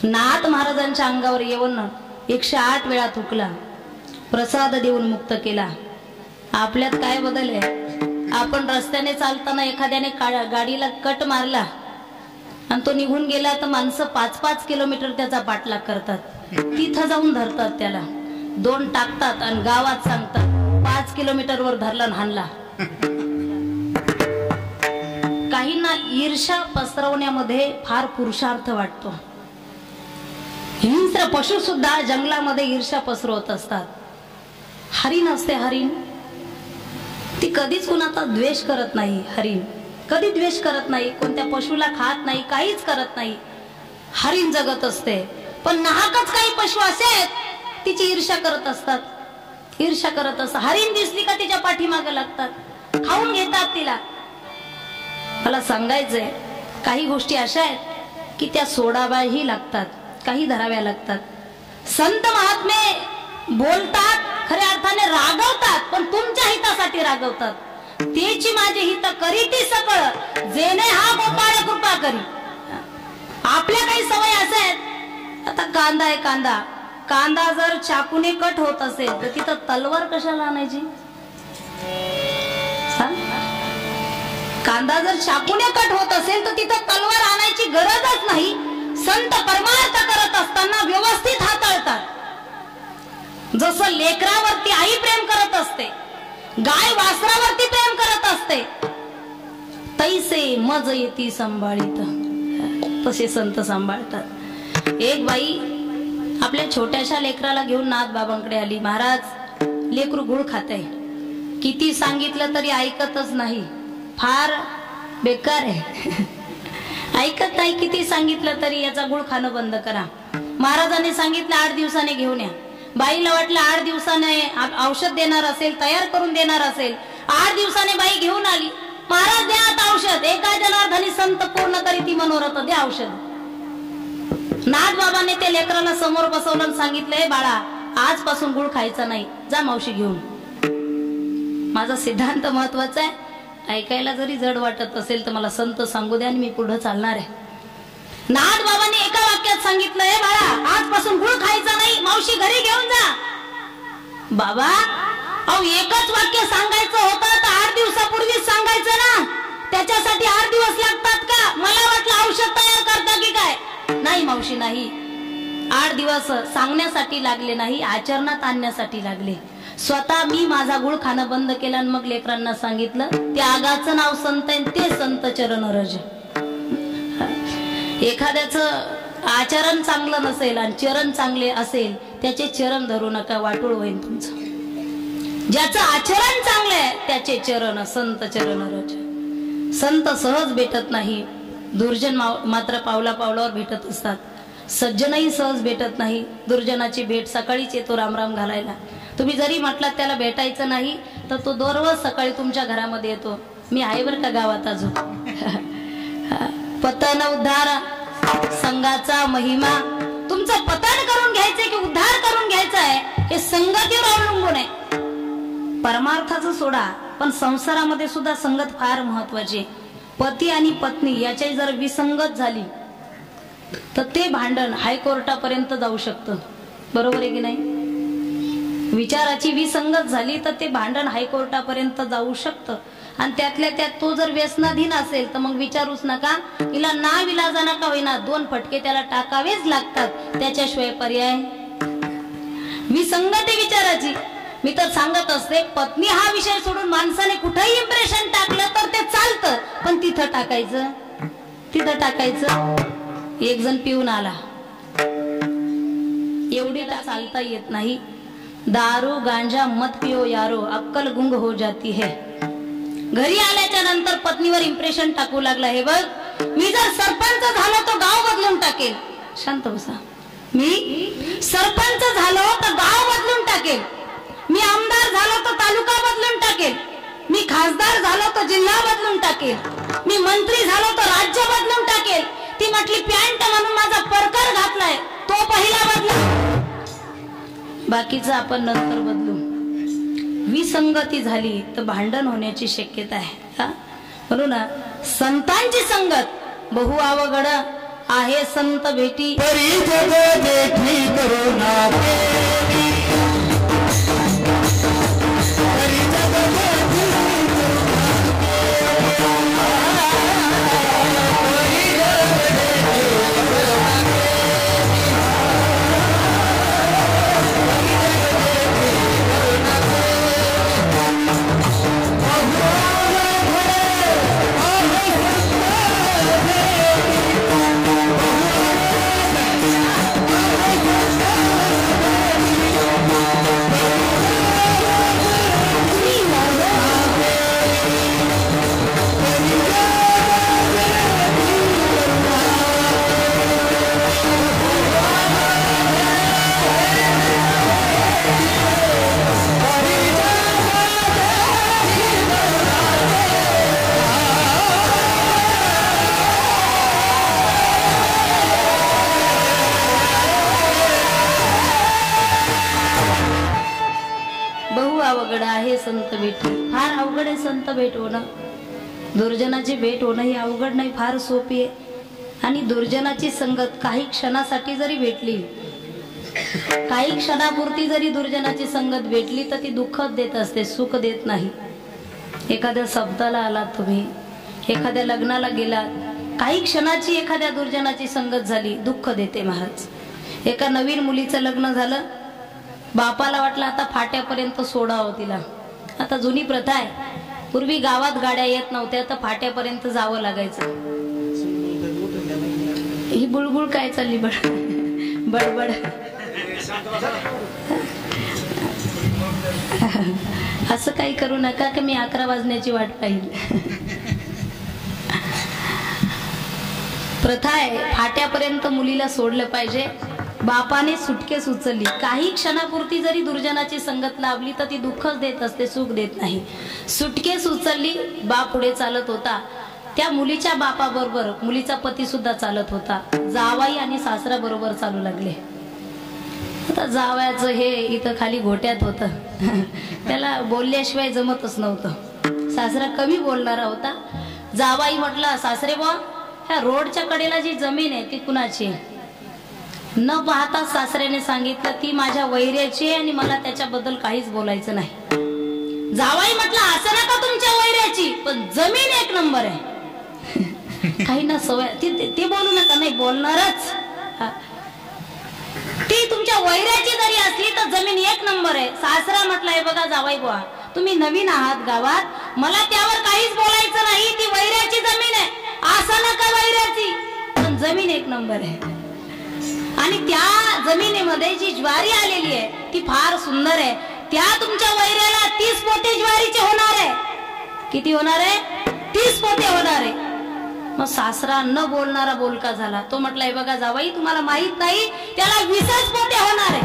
नाथ महाराजांच्या अंगावर येऊन 108 वेळा थुकला, प्रसाद देऊन मुक्त केला. आपल्यात काय बदल आहे? आपण रस्त्याने चालताना एखाद्याने गाडीला कट मारला आणि तो निघून गेला तर माणसं 5-5 किलोमीटर त्याचा पाठलाग करतात. तिथं जाऊन धरतात, त्याला 2 टाकतात आणि गावात सांगतात 5 किलोमीटरवर धरला आणि हाणला. काहींना ईर्ष्या पसरवण्यामध्ये फार पुरुषार्थ वाटतो. हिंस्र पशु सुद्धा जंगलामध्ये ईर्ष्या पसरवत असतात. हरिण असते, हरिण ती कधीच कुणाचा द्वेष करत नाही. हरिण कधी द्वेष करत नाही, कोणत्या पशुला खात नाही, काहीच करत नाही. हरिण जगत असते. पण नाहकच काही पशु असे तिची ईर्ष्या करत असतात, ईर्ष्या करत असतात. हरिण दिसली का तिच्या पाठीमागे लागतात, खाऊन घेतात तिला. मला सांगायचंय, काही गोष्टी अशा आहेत की त्या सोडाव्याही लागतात, काही धराव्या लागतात. संत महात्मे बोलतात, खऱ्या अर्थाने रागवतात, पण तुमच्या हितासाठी रागवतात. तेची माझे हित करीती सकळ, जेने हा गोपाळ कृपा करी. आपल्या काही सवय असे आहेत. आता कांदा आहे, कांदा जर चाकूने कट होत असेल तर तिथं तलवार कशाला आणायची? कांदा जर चाकूने कट होत असेल तर तिथं तलवार आणायची गरजच नाही. संत परमार्थ करत असताना व्यवस्थित हाताळतात. जसं लेकरावरती आई प्रेम करत असते, गाय वासरावरती प्रेम करत असते, तैसे मज येती सांभाळीत, तसे संत सांभाळतात. एक बाई आपल्या छोट्याशा लेकराला घेऊन नाथ बाबांकडे आली. महाराज, लेकरू गुळ खाते, किती सांगितलं तरी ऐकतच नाही, फार बेकार आहे, ऐकत नाही, किती सांगितलं तरी याचा गुळ खाणं बंद करा. महाराजांनी सांगितलं 8 दिवसाने घेऊन या. बाईला वाटलं 8 दिवसाने औषध देणार असेल, तयार करून देणार असेल. 8 दिवसाने बाई घेऊन आली. महाराज द्या आता औषध. एका जनार्दनी संत पूर्ण करी ती मनोरथ, द्या औषध. नाथ बाबांनी ते लेकराला समोर बसवलं आणि सांगितलंय, बाळा आजपासून गुळ खायचा नाही, जा मावशी घेऊन. माझा सिद्धांत महत्वाचा आहे. ऐकायला जरी जड वाटत असेल तर मला संत सांगू द्या आणि मी पुढे चालणार आहे. नाथ बाबांनी एका वाक्यात सांगितलंय, बाळा आजपासून गुळ खायचा नाही, मावशी घरी घेऊन जा. बाबा, अहो एकच वाक्य सांगायचं होतं तर 8 दिवसापूर्वीच सांगायचं ना. त्याच्यासाठी 8 दिवस लागतात का? मला वाटलं औषध तयार करता की काय. नाही मावशी, नाही. 8 दिवस सांगण्यासाठी लागले नाही, आचरणात आणण्यासाठी लागले. स्वतः मी माझा गुळ खाणं बंद केलं आणि मग लेकरांना सांगितलं. त्या आगाचं नाव संत आहे, ते संत चरण रज. एखाद्याचं आचरण चांगलं नसेल आणि चरण चांगले असेल, त्याचे चरण धरू नका, वाटोळ होईल तुमचं. ज्याचं आचरण चांगलं आहे त्याचे चरण संत चरण रज. संत सहज भेटत नाही, दुर्जन मात्र पावला पावलावर भेटत असतात. सज्जनही सहज भेटत नाही. दुर्जनाची भेट सकाळीच येतो रामराम घालायला. तुम्ही जरी म्हटलात त्याला भेटायचं नाही तर तो दररोज सकाळी तुमच्या घरामध्ये येतो. मी आहे बरं का गावात अजून. पतन उद्धार संघाचा महिमा. तुमचं पतन करून घ्यायचंय की उद्धार करून घ्यायचा आहे हे संगतीवर अवलंबून आहे. परमार्थाचं सोडा, पण संसारामध्ये सुद्धा संगत फार महत्वाची. पती आणि पत्नी याची जर विसंगत झाली तर ते भांडण हायकोर्टापर्यंत जाऊ शकतं. बरोबर आहे की नाही? विचाराची विसंगत झाली तर ते भांडण हायकोर्टापर्यंत जाऊ शकतं. आणि त्यातल्या त्यात तो जर व्यसनाधीन असेल तर मग विचारूच नका. हिला ना विलाजाना का होईना 2 फटके त्याला टाकावेच लागतात, त्याच्याशिवाय पर्याय. विसंगती विचाराची. मी तर सांगत असते, पत्नी हा विषय सोडून माणसाने कुठेही इम्प्रेशन टाकलं तर ते चालतं, पण तिथं टाकायचं, तिथं टाकायचं. एक जण पिऊन आला, एवढी चालता येत नाही. दारू गांजा मत पिओ यारो, अक्कल गुंग हो जाती है. घरी आल्याच्या नंतर पत्नीवर इम्प्रेशन टाकू लागला, हे बघ मी जर सरपंच झालो तर गाव बदलून टाकेल. शांत बसा. मी सरपंच झालो तर गाव बदलून टाकेल. मी आमदार झालो तर तालुका बदलून टाकेल. मी मी खासदार झालो तर जिल्हा बदलून टाकेल, मी मंत्री झालो तर राज्य बदलून टाकेल. ती म्हटली पॅन्ट म्हणून माझा परकर घातलाय तो पहिला बदलू, बाकीचं आपण नंतर बदलू. विसंगती झाली तर भांडण होण्याची शक्यता आहे. म्हणून संतांची संगत बहु अवघड आहे. संत भेटी अवघड आहे. संत भेटी फार अवघड आहे. संत भेट होणं, दुर्जनाची भेट होणं ही अवघड नाही, फार सोपी आहे. आणि दुर्जनाची संगत काही क्षणासाठी जरी भेटली, काही क्षणापुरती जरी दुर्जनाची संगत भेटली तर ती दुःख देत असते, सुख देत नाही. एखाद्या सप्ताला आलात तुम्ही, एखाद्या लग्नाला गेलात, काही क्षणाची एखाद्या दुर्जनाची संगत झाली, दुःख देते महाराज. एका नवीन मुलीचं लग्न झालं, बापाला वाटलं आता फाट्यापर्यंत सोडावं तिला. आता जुनी प्रथा आहे, पूर्वी गावात गाड्या येत नव्हत्या तर फाट्यापर्यंत जावं लागायचं. ही बुळबुळ काय चालली बडबड? असं काही करू नका की मी 11 वाजण्याची वाट पाहिल. प्रथा आहे, फाट्यापर्यंत मुलीला सोडलं पाहिजे. बापाने सुटकेस उचलली, काही क्षणापुरती जरी दुर्जनाची संगत लाभली तर ती दुःखच देत असते, सुख देत नाही. सुटकेस उचलली, बाप पुढे चालत होता. त्या मुलीच्या बापाबरोबर मुलीचा पती सुद्धा चालत होता. जावाई आणि सासरा बरोबर चालू लागले. आता जावयाचं हे इथं खाली घोट्यात होतं, त्याला बोलल्याशिवाय जमतच नव्हतं. सासरा कमी बोलणारा होता. जावाई म्हटलं, सासरे बुवा, ह्या रोडच्या कडेला जी जमीन आहे ती कुणाची? न पाहता सासऱ्याने सांगितलं, ती माझ्या वैऱ्याची आणि मला त्याच्याबद्दल काहीच बोलायचं नाही. जावाई म्हटलं, असं नका तुमच्या वैऱ्याची, पण जमीन एक नंबर आहे. काही ना सवय, ते बोलू नका. नाही बोलणारच. ती तुमच्या वैऱ्याची जरी असली तर जमीन एक नंबर आहे. सासरा म्हटलंय, बघा जावाई बुवा, तुम्ही नवीन आहात गावात, मला त्यावर काहीच बोलायचं नाही. ती वैऱ्याची जमीन आहे, असं नका वैऱ्याची, पण जमीन एक नंबर आहे. आणि त्या जमिनीमध्ये जी ज्वारी आलेली आहे ती फार सुंदर आहे. त्या तुमच्या वैऱ्याला 30 पोते ज्वारीचे होणार आहे. किती होणार आहे? 30 पोते होणार आहे. मग सासरा न बोलणारा बोलका झाला. तो म्हटलाय, बघा जावाई, तुम्हाला माहित नाही, त्याला 20 पोते होणार आहे.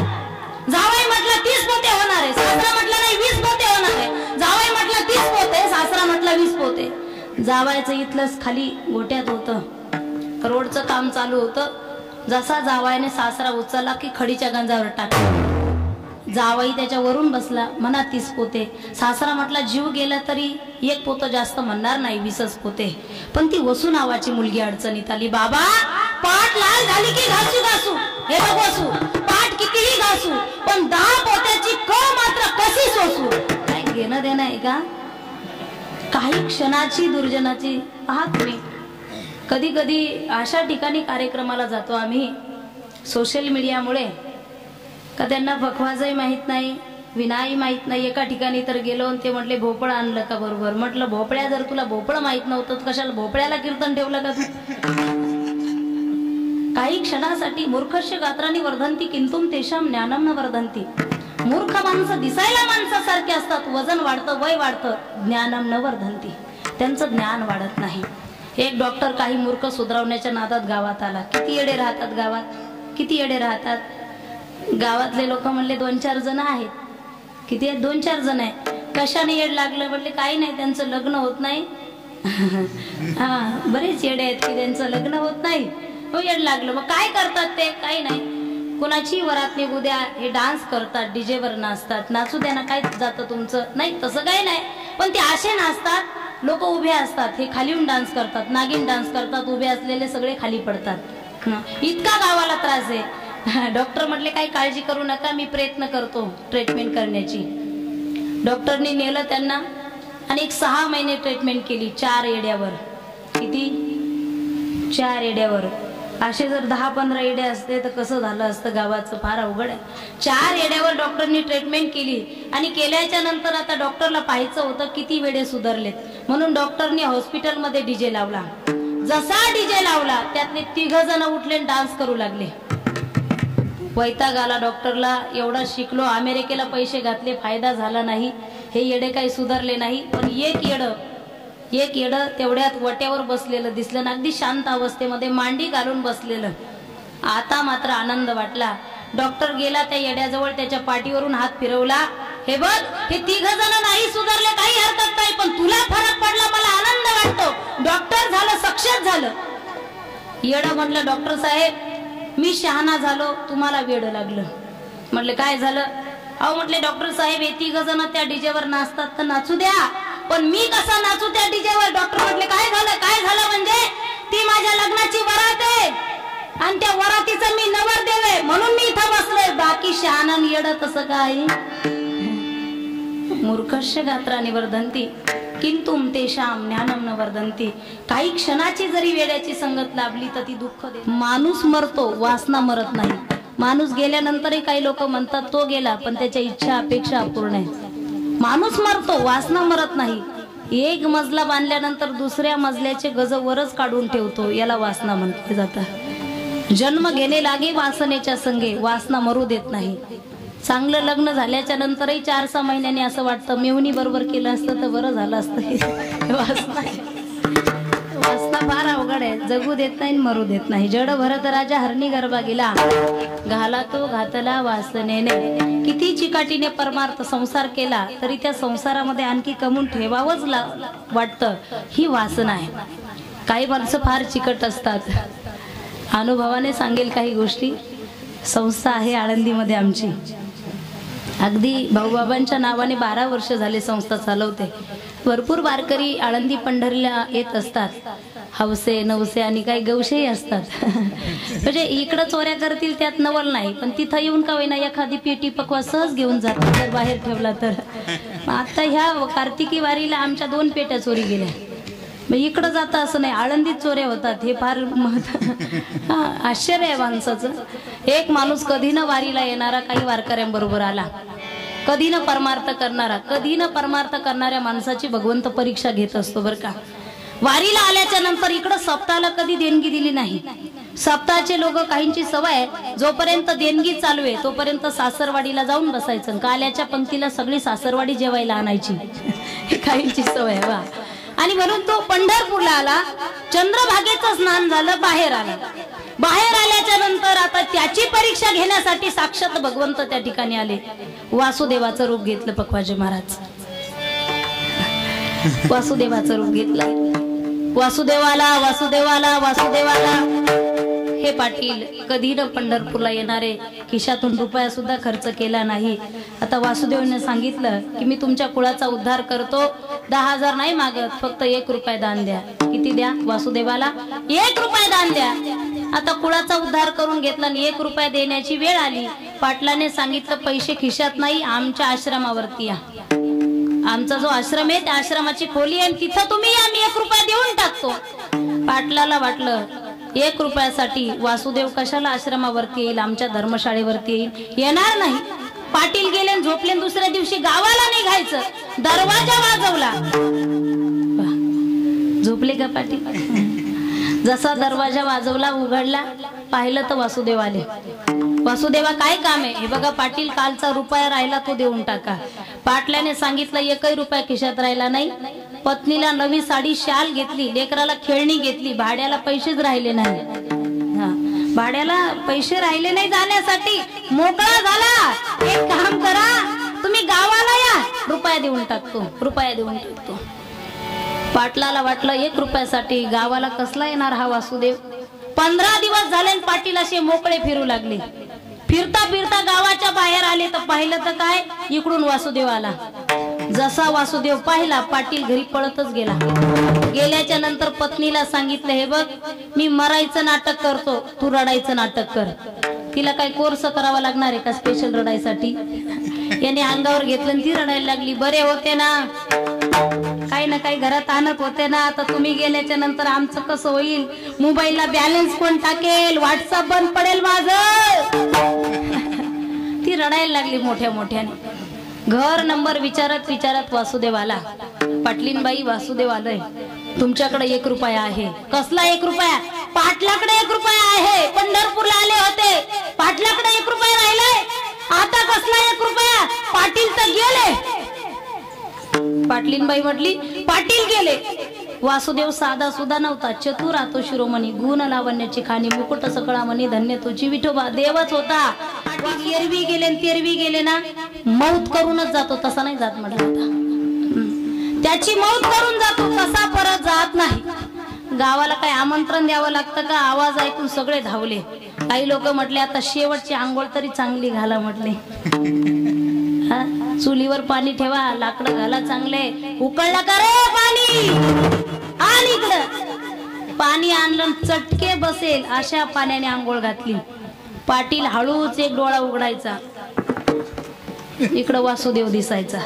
जावाई म्हटलं 30 पोते होणार आहे. सासरा म्हटलं नाही, 20 पोते होणार आहे. जावाई म्हटलं 30 पोते, सासरा म्हटलं 20 पोते. जावायचं इथलंच खाली गोट्यात होतं, रोडचं काम चालू होतं. जसा जावाईने सासरा उचलला की खडीच्या गंजावर टाकला. जावाई त्याच्यावरून बसला, म्हणा 30 पोते. सासरा म्हटला, जीव गेला तरी 1 पोतं जास्त म्हणणार नाही, 20 पोते. पण ती वसू नावाची मुलगी अडचणीत आली. बाबा, पाठ लाल झाली की घासू घासू, हे बघ वसू, पाठ कितीही घासू, पण 10 पोत्याची कळ मात्र कशी सोसू? काय घेणं देणं आहे का? काही क्षणाची दुर्जनाची. पहा तुम्ही, कधी कधी अशा ठिकाणी कार्यक्रमाला जातो आम्ही, सोशल मीडियामुळे, का त्यांना पखवाजही माहित नाही, विनाही माहित नाही. एका ठिकाणी तर गेलो आणि ते म्हटले, भोपळ आणलं का बरोबर? म्हटलं, भोपळ्या, जर तुला भोपळ माहित नव्हतं तर कशाला भोपळ्याला कीर्तन ठेवलं का तू? काही क्षणासाठी मूर्खस्य गात्रांनी वर्धंती किंतुम तेषाम ज्ञानम न वर्धंती. मूर्ख माणसं दिसायला माणसासारखे असतात, वजन वाढतं, वय वाढतं, ज्ञानम न वर्धंती, त्यांचं ज्ञान वाढत नाही. एक डॉक्टर काही मूर्ख सुधारवण्याच्या नादात गावात आला. किती येडे राहतात गावात, किती येडे राहतात. गावातले लोक म्हणले 2-4 जण आहेत. किती आहेत? 2-4 जण आहे. कशाने येड लागलं? म्हटले काही नाही, त्यांचं लग्न होत नाही. हा, बरेच येडे आहेत की त्यांचं लग्न होत नाही, हो येड लागलं. मग काय करतात ते? काही नाही, कोणाची वरात निघू द्या, हे डान्स करतात, डीजे वर नाचतात, नाचू द्या ना, काय जातं तुमचं? नाही तसं काही नाही, पण ते असे नाचतात, लोक उभे असतात, हे खाली येऊन डान्स करतात, नागिन डान्स करतात, उभे असलेले सगळे खाली पडतात. इतका गावाला त्रास आहे. डॉक्टर म्हटले काही काळजी करू नका, मी प्रयत्न करतो ट्रीटमेंट करण्याची. डॉक्टरने नेलं त्यांना आणि 6 महिने ट्रीटमेंट केली 4 येड्यावर. किती? 4 येड्यावर. असे जर 10-15 येडे असते तर कसं झालं असतं गावाचं? फार अवघड आहे. 4 येड्यावर डॉक्टरनी ट्रीटमेंट केली आणि केल्याच्या नंतर आता डॉक्टरला पाहायचं होतं किती वेडे सुधारलेत, म्हणून डॉक्टरनी हॉस्पिटलमध्ये डीजे लावला. जसा डीजे लावला त्यातले 3 जण उठले आणि डान्स करू लागले. वैताग आला डॉक्टरला. एवढा शिकलो, अमेरिकेला पैसे घातले, फायदा झाला नाही, हे येडे काही सुधारले नाही. पण एक येड तेवढ्यात वट्यावर बसलेलं दिसलं, अगदी शांत अवस्थेमध्ये मांडी घालून बसलेलं. आता मात्र आनंद वाटला. डॉक्टर गेला त्या येड्याजवळ, त्याच्या पाठीवरून हात फिरवला. हे बघ, हे 3 जण नाही सुधारले, काही हरकत नाही, पण तुला फरक पडला, मला आनंद वाटतो. डॉक्टर झालं, सक्सेस झालं. येडं म्हटलं, डॉक्टर साहेब मी शहाणा झालो, तुम्हाला वेड लागलं. म्हटलं काय झालं? अहो म्हटले, डॉक्टर साहेब हे 3 जण त्या डीजेवर नाचतात तर नाचू द्या, पण मी कसा नाचू त्या डीजेवर? डॉक्टर म्हटले काय झालं? काय झालं म्हणजे? ती माझ्या लग्नाची वरात आहे आणि त्या वरातीचं मी नवरदेव आहे, म्हणून मी इथं बसलोय. बाकी शहाणा येडं तसं काय? मूर्खस्य गात्रा निवर्धन्ति किंतुम तेषां ज्ञानम न वर्धन्ति. काही क्षणाची जरी वेड्याची संगत लाभली तर ती दुःख देते. माणूस मरतो, वासना मरत नाही. माणूस गेल्यानंतरही काही लोक म्हणतात तो गेला, पण त्याच्या इच्छा अपेक्षा अपूर्ण आहे. माणूस मरतो, वासना मरत नाही. एक मजला बांधल्यानंतर दुसऱ्या मजल्याचे गज वरच काढून ठेवतो, याला वासना म्हटले जातं. जन्म घेणे लागे वासनेच्या संगे, वासना मरू देत नाही. चांगलं लग्न झाल्याच्या नंतरही 4-6 महिन्यांनी असं वाटतं मेवणी बरोबर केलं असतं तर बरं झालं असतं. वासना फार अवघड आहे, जगू देत नाही, मरू देत नाही. जड भरत राजा हरणी गरबा गेला, घाला तो घातला वासनेने. किती चिकाटीने परमार्थ संसार केला तरी त्या संसारामध्ये आणखी कमवून ठेवावंच वाटतं, ही वासना आहे. काही माणसं फार चिकट असतात. अनुभवाने सांगेल काही गोष्टी. संस्था आहे आळंदीमध्ये आमची, अगदी भाऊबाबांच्या नावाने 12 वर्ष झाले संस्था चालवते. भरपूर वारकरी आळंदी पंढरीला येत असतात, हौसे नवसे आणि काही गवशेही असतात. म्हणजे इकडं चोऱ्या करतील त्यात नवल नाही, पण तिथं येऊन का होईना एखादी पेटी पकवा सहज घेऊन जातात जर बाहेर ठेवला तर. आता ह्या कार्तिकी वारीला आमच्या 2 पेट्या चोरी गेल्या. मग इकडं जाता असं नाही, आळंदीत चोऱ्या होतात. हे फार आश्चर्य आहे माणसाचं. एक माणूस कधी न वारीला येणारा काही वारकऱ्यांबरोबर आला, कधी न परमार्थ करणारा, कधी न परमार्थ करणाऱ्या माणसाची भगवंत परीक्षा घेत असतो बरं का. वारीला आल्याच्या नंतर इकडं सप्ताहाला कधी देणगी दिली नाही. सप्ताहाचे लोक काहींची सवय आहे, जोपर्यंत देणगी चालू आहे तोपर्यंत सासरवाडीला जाऊन बसायचं. काल्याच्या पंक्तीला सगळी सासरवाडी जेवायला आणायची, काहींची सवय आहे वा. आणि म्हणून तो पंढरपूरला आला, चंद्रभागेचं स्नान झालं, बाहेर आला. बाहेर आल्याच्या नंतर आता त्याची परीक्षा घेण्यासाठी साक्षात भगवंत त्या ठिकाणी आले. वासुदेवाचं रूप घेतलं पखवाजी महाराज. वासुदेवाचं रूप घेतलं. वासुदेवाला वासुदेवाला वासुदेवाला. हे पाटील कधी न पंढरपूरला येणारे, खिशातून रुपया सुद्धा खर्च केला नाही. आता वासुदेवने सांगितलं की मी तुमच्या कुळाचा उद्धार करतो, 10,000 नाही मागत, फक्त 1 रुपया दान द्या. किती द्या? वासुदेवाला 1 रुपया दान द्या. आता कुळाचा उद्धार करून घेतला आणि 1 रुपया देण्याची वेळ आली. पाटलाने सांगितलं पैसे खिशात नाही, आमच्या आश्रमावरती या. आमचा जो आश्रम आहे त्या आश्रमाची खोली आहे, तिथं तुम्ही या, मी 1 रुपया देऊन टाकतो. पाटलाला वाटलं 1 रुपयासाठी वासुदेव कशाला आश्रमावरती येईल, आमच्या धर्मशाळेवरती येईल, येणार नाही. पाटील गेले, झोपले. दुसऱ्या दिवशी गावाला निघायचं, दरवाजा वाजवला. झोपले का पाटील? जसा दरवाजा वाजवला, उघडला, पाहिलं तर वासुदेव आले. वासुदेवा काय काम आहे? हे बघा पाटील, कालचा रुपया राहिला तो देऊन टाका. पाटल्याने सांगितलं 1 रुपया खिशात राहिला नाही. पत्नीला नवी साडी शाल घेतली, लेकराला खेळणी घेतली, भाड्याला पैसेच राहिले नाही. भाड्याला पैसे राहिले नाही जाण्यासाठी. मोकळा झाला. एक काम करा, तुम्ही गावाला या, रुपया देऊन टाकतो, रुपया देऊन टाकतो. पाटलाला वाटलं 1 रुपयासाठी गावाला कसला येणार हा वासुदेव. 15 दिवस झाले पाटील असे मोकळे फिरू लागले. फिरता फिरता गावाच्या बाहेर आले तर पाहिलं तर काय, इकडून वासुदेव आला. जसा वासुदेव पाहिला पाटील घरी पळतच गेला. गेल्याच्या नंतर पत्नीला सांगितलं, हे बघ मी मरायचं नाटक करतो, तू रडायचं नाटक कर. तिला काय कोर्स करावा लागणार आहे का स्पेशल रडायसाठी. याने अंगावर घेतलं आणि ती रडायला लागली. बरे होते ना, काही ना काही घरात आणत होते ना, आता तुम्ही गेल्याच्या नंतर आमचं कसं होईल. मोबाईलला बॅलन्स कोण टाकेल, व्हॉट्सअप बंद पडेल माझं. ती रडायला लागली मोठ्या मोठ्याने. घर नंबर विचारत विचारत वासुदेव आला. पाटलीनबाई वासुदेव आलंय, तुमच्याकडे 1 रुपया आहे. कसला 1 रुपया. पाटलाकडे 1 रुपया आहे, पंढरपूरला आले होते, पाटलाकडे 1 रुपया राहिलाय. आता कसला 1 रुपया, पाटील तर गेले. पाटलीनबाई म्हटली पाटील गेले. वासुदेव साधा सुद्धा नव्हता, चतुर आतो शिरोमणी, गुण लावण्याची खाणी, मुकुट सकळा मनी, धन्य तुझी विठोबा. देवच होता. एरवी गेले तेरवी गेले ना, मौत करूनच जातो, तसा नाही जात म्हटलं. आता त्याची मौत करून जातो, तसा परत जात नाही. गावाला काय आमंत्रण द्यावं लागतं का, आवाज ऐकून सगळे धावले. काही लोक म्हटले आता शेवटची आंघोळ तरी चांगली घाला म्हटले. चुलीवर पाणी ठेवा, लाकडं घाला चांगले. उकळला का रे पाणी, आण इकडं. पाणी आणलं चटके बसेल अशा पाण्याने आंघोळ घातली. पाटील हळूच 1 डोळा उघडायचा, इकडं वासुदेव दिसायचा.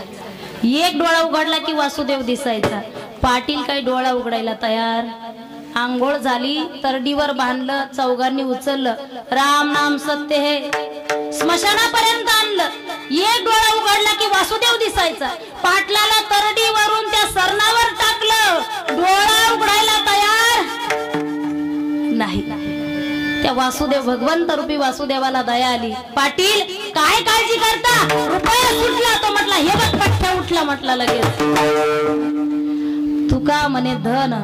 1 डोळा उघडला की वासुदेव दिसायचा. पाटील काही डोळा उघडायला तयार. आंघोळ झाली, तरडीवर बांधलं, चौघांनी उचललं, राम नाम सत्य हे, स्मशानापर्यंत आणलं. 1 डोळा उघडला की वासुदेव दिसायचा. पाटलाला तरडीवरून त्या सरणावर टाकलं, डोळा उघडायला तयार नाही. त्या वासुदेव भगवंत रूपी वासुदेवाला दया आली. पाटील काय काळजी करता, रुपया सुटला. तो म्हटला हे बघ पठ्ठ्या उठला म्हटला लगेच. तुका म्हणे धन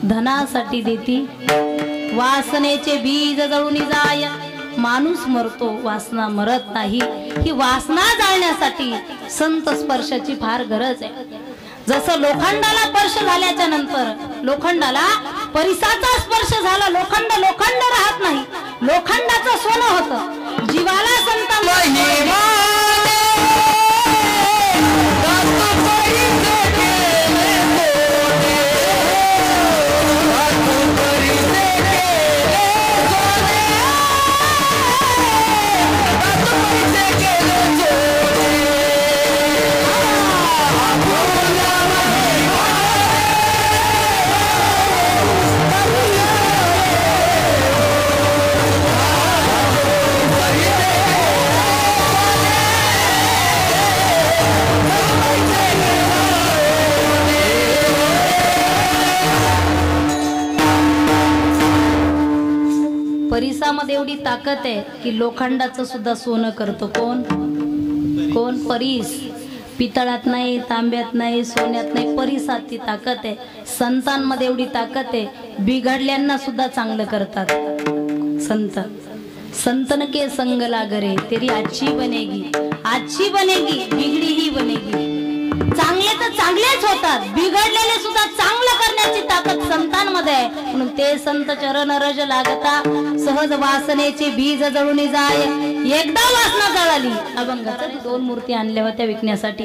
धनासाठी देती, वासनेचे बीज जळून जाय. माणूस मरतो, वासना मरत नाही. ही वासना जाळण्यासाठी संत स्पर्शाची फार गरज आहे. जसं लोखंडाला स्पर्श झाल्याच्या नंतर लोखंडाला परिसाचा स्पर्श झाला, लोखंड लोखंड राहत नाही, लोखंडाचं सोनं होतं. जीवाला संत परिसामध्ये एवढी ताकद आहे की लोखंडाचं सुद्धा सोनं करतो. कोण कोण परिस. पितळात नाही, तांब्यात नाही, सोन्यात नाही, परिसात ती ताकद आहे. संतांमध्ये एवढी ताकद आहे, बिघडल्यांना सुद्धा चांगलं करतात संत. संतन के संग लागरे तेरी अच्छी बनेगी, अच्छी बनेगी, बिगड़ी ही बनेगी. चांगले तर चांगलेच होतात, बिघडलेले सुद्धा चांगलं करण्याची ताकद संतांमध्ये आहे. म्हणून ते संत चरण रज लागता, सहज वासनेचे बीज जळून जाय. एकदा वासना जळाली. अभंगाच्या 2 मूर्ती आणल्या होत्या विकण्यासाठी.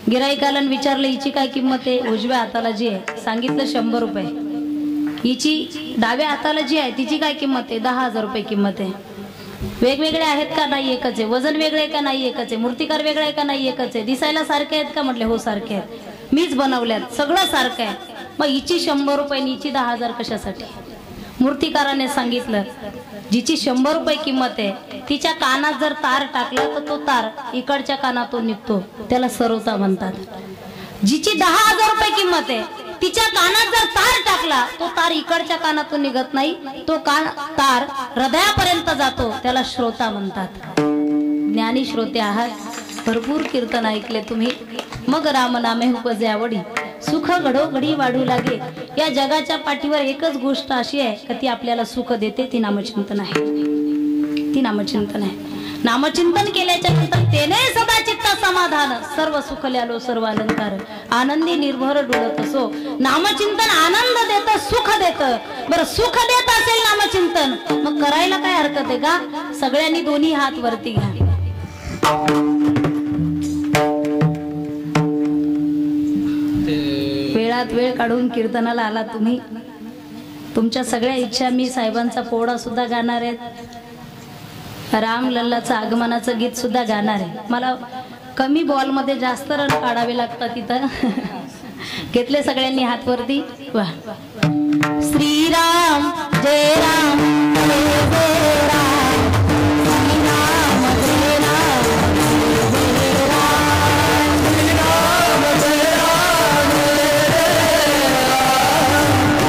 गिराईकाला विचारलं हिची काय किंमत आहे. उजव्या हाताला जी आहे सांगितलं 100 रुपये. हिची डाव्या हाताला जी आहे तिची काय किंमत आहे, 10,000 रुपये किंमत आहे. वेगवेगळे आहेत का, नाही एकच आहे. वजन वेगळे का, नाही एकच आहे. मूर्तिकार वेगळा आहे का, नाही एकच आहे. दिसायला सारखे आहेत का, म्हटले हो सारखे आहेत, मीच बनवल्यात, सगळं सारखं आहे. मग हिची 100 रुपये, हिची 10,000 कशासाठी. मूर्तिकाराने सांगितलं जिची 100 रुपये किंमत आहे तिच्या कानात जर तार टाकला तर तो तार इकडच्या कानातून निघतो, त्याला सरवता म्हणतात. जिची 10,000 रुपये किंमत आहे तिच्या कानात जर तार टाकला तो तार इकडच्या कानातून निघत नाही, तो तार हृदयापर्यंत जातो, त्याला श्रोता म्हणतात. ज्ञानी श्रोते आहात, भरपूर कीर्तन ऐकले तुम्ही. मग राम नामे उपजे आवडी, सुख घडोघडी वाढू लागे. या जगाच्या पाठीवर एकच गोष्ट अशी आहे की ती आपल्याला सुख देते, ती नामचिंतन आहे. ती नामचिंतन आहे. नामचिंतन केल्याच्या नंतर तेने सदा चित्त समाधान सर्व सुख ल्यालो सर्व अलंकार आनंदी निर्भर डोळत असो नामचिंतन आनंद देत सुख देत बरं सुख देत असेल नामचिंतन मग करायला काय हरकत आहे का सगळ्यांनी दोन्ही हात वरती घ्या वेळात वेळ काढून कीर्तनाला आला तुम्ही तुमच्या सगळ्या इच्छा मी साहेबांचा पोळा सुद्धा गाणार आहे राम लल्लाचं आगमनाचं गीत सुद्धा गाणार आहे मला कमी बॉल मध्ये जास्त रन काढावे लागतात तिथं घेतले सगळ्यांनी हात वरती वा श्रीराम जय राम जय जय राम श्रीराम जय राम जय राम श्रीराम जय राम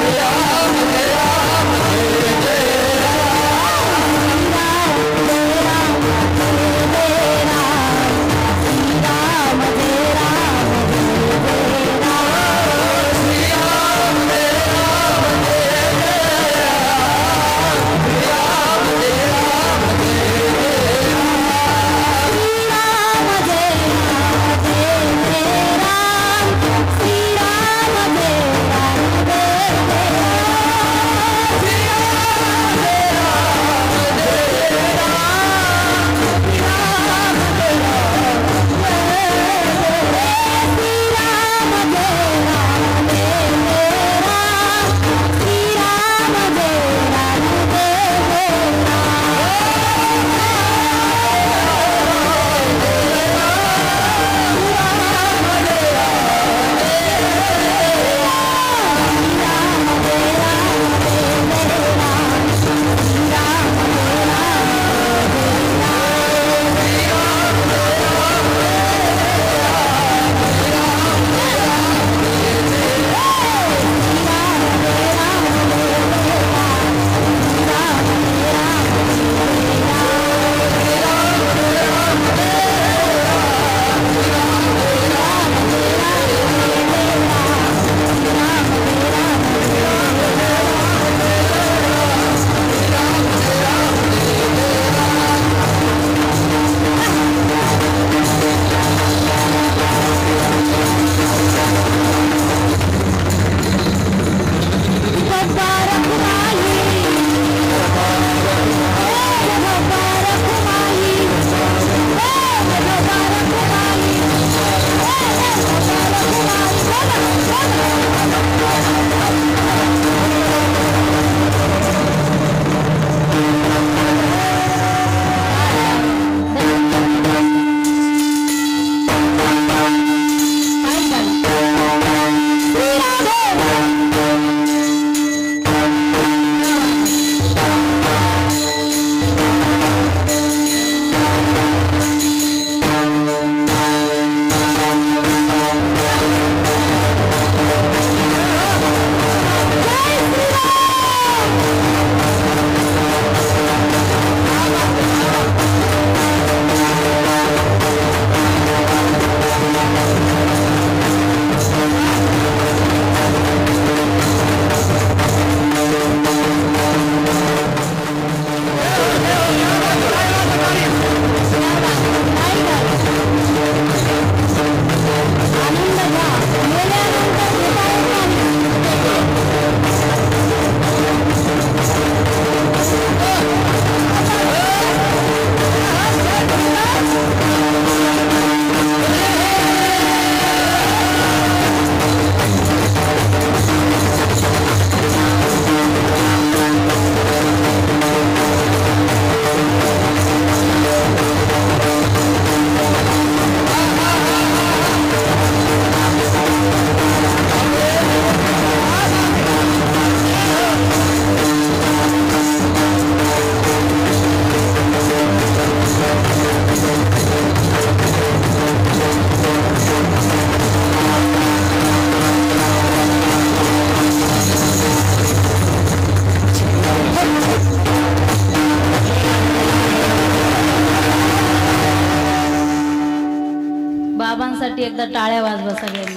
बाबांसाठी एकदा टाळ्या वाजवा सगळ्यांनी।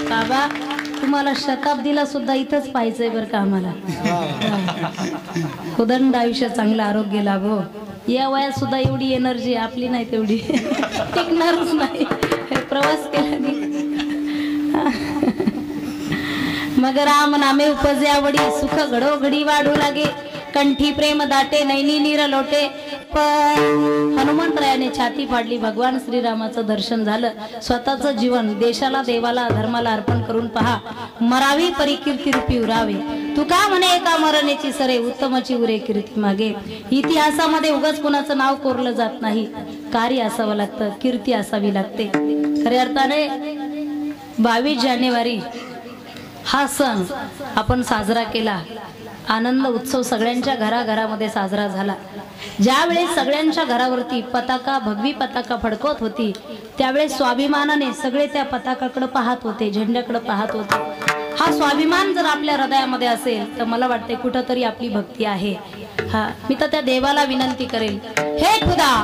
बाबा तुम्हाला शताब्दीला सुद्धा इथंच पाहायचंय बरं का आम्हाला। उदंड आयुष्य चांगलं आरोग्य लाभो या वयात सुद्धा एवढी एनर्जी आपली नाही तेवढी टिकणारच नाही प्रवास केला की मग राम नामे उपजे आवडी सुख घडोघडी वाढू लागे कंठी प्रेम दाटे नैनी नीर लोटे पण हनुमंतरायाने छाती फाडली भगवान श्रीरामाचं दर्शन झालं स्वतःचं जीवन देशाला देवाला धर्माला अर्पण करून पहा मरावी परी कीर्ती रूपी उरावे तुका म्हणे एका मरणेची सरे उत्तमची उरे कीर्ती मागे इतिहासामध्ये उगाच कुणाचं नाव कोरलं जात नाही कार्य असावं लागतं कीर्ती असावी लागते खऱ्या अर्थाने 22 जानेवारी हा सण आपण साजरा केला आनंद उत्सव सगळ्यांच्या घराघरामध्ये साजरा झाला ज्यावेळेस सगळ्यांच्या घरावरती पताका भगवी पताका फडकवत होती त्यावेळेस स्वाभिमानाने सगळे त्या पताकाकडे पाहत होते झेंड्याकडे पाहत होते हा स्वाभिमान जर आपल्या हृदयामध्ये असेल तर मला वाटते कुठंतरी आपली भक्ती आहे हा मी तर त्या देवाला विनंती करेल हे खुदा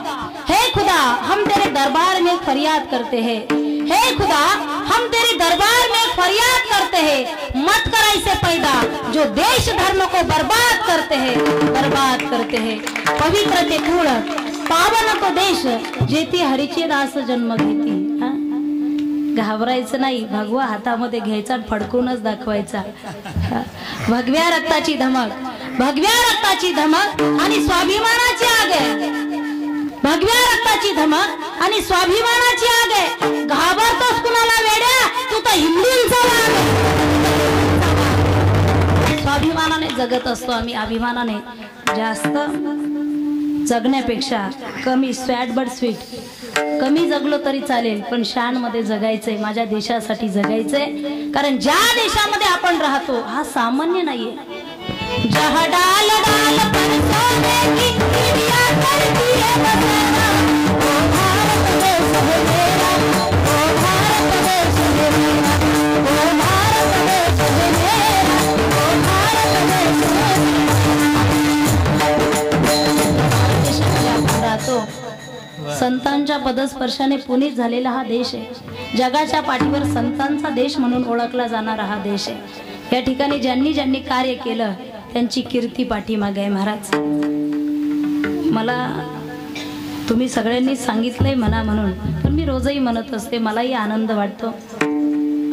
हम तेरे दरबार में फरियाद करते हैं हे खुदा हम तेरे दरबार में फरियाद करते हैं मत कर ऐसे पैदा जो देश धर्म को बर्बाद करते हैं पवित्र ते कुळ पावन तो देश जेथे हरीचे दास जन्म घेती घाबरायचं नाही भगवा हातामध्ये घ्यायचा फडकूनच दाखवायचा भगव्या रक्ताची धमक आणि स्वाभिमानाची आग भगव्या रक्ताची धमक आणि स्वाभिमानाची आग आहे घाबरतोस कुणाला वेड्या तू तर हिंदूंचा स्वाभिमानाने जगत असतो आम्ही अभिमानाने जास्त जगण्यापेक्षा कमी स्वॅट बट स्वीट कमी जगलो तरी चालेल पण शान मध्ये जगायचंय माझ्या देशासाठी जगायचंय कारण ज्या देशामध्ये आपण राहतो हा सामान्य नाहीये जहाँ डाल डाल पर सोने की चिड़िया करती है बसेरा ओ भारत देश है मेरा ओ भारत देश है मेरा ओ भारत देश है मेरा ओ भारत देश है मेरा संतांच्या पदस्पर्शाने पुनीत झालेला हा देश आहे जगाच्या पाठीवर संतांचा देश म्हणून ओळखला जाणारा हा देश आहे या ठिकाणी ज्यांनी कार्य केलं त्यांची कीर्ती पाठीमागे आहे महाराज मला तुम्ही सगळ्यांनी सांगितलंय म्हणा म्हणून पण मी रोजही म्हणत असते मलाही आनंद वाटतो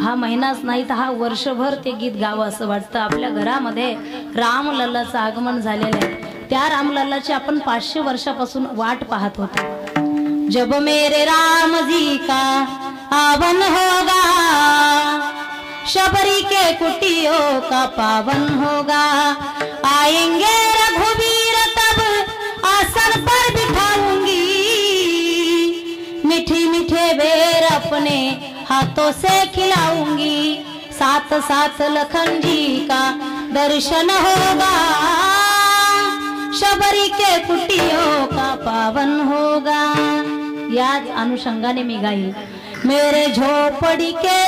हा महिनाच नाही तर हा वर्षभर ते गीत गावं असं वाटतं आपल्या घरामध्ये रामलल्लाचं आगमन झालेलं आहे त्या रामलल्लाची आपण 500 वर्षापासून वाट पाहत होतो जब मेरे राम जी का आवन होगा शबरी के कुटियों का पावन होगा आएंगे रघुवीर तब आसन पर बिठाऊंगी मीठे मीठे बेर अपने हाथों से खिलाऊंगी साथ साथ लखन जी का दर्शन होगा शबरी के कुटियों का पावन होगा याच अनुषंगाने मी गाईल मेरे झोपड़ी के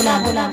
बोला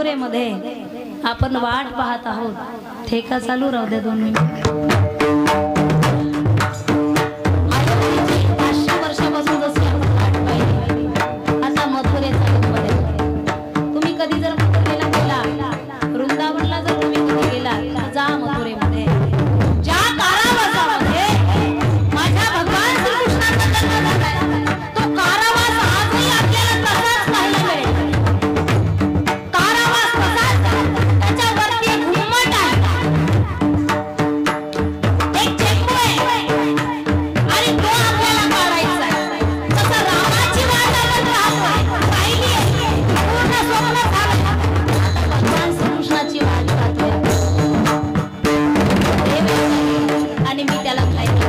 मथुरेमध्ये आपण वाट पाहत आहोत. ठेका चालू राहू द्या 2 मिनिट. 500 वर्षापासून जशी आपण वाट पाहिली, आता मथुरेचा जन्म झाला. तुम्ही कधी जर मथुरेला गेला, वृंदावनला जर तुम्ही कधी गेला तर जा मथुरेमध्ये. ज्या कारावासामध्ये माझ्या भगवान श्रीकृष्णाचा जन्म झालाय, तो कारावास आजही आपल्याला तसाच पाहायला मिळेल. कारावास तसाच, त्याच्यावरती एक घुमट आहे, एक चेंबू आहे आणि तो आपल्याला काढायचा आहे. तसं रामाची वाट आपण राहतोय, पाहिली आहे, पूर्ण स्वप्न झालं. आता भगवान श्रीकृष्णाची वाट पाहतोय आणि मी त्याला खायला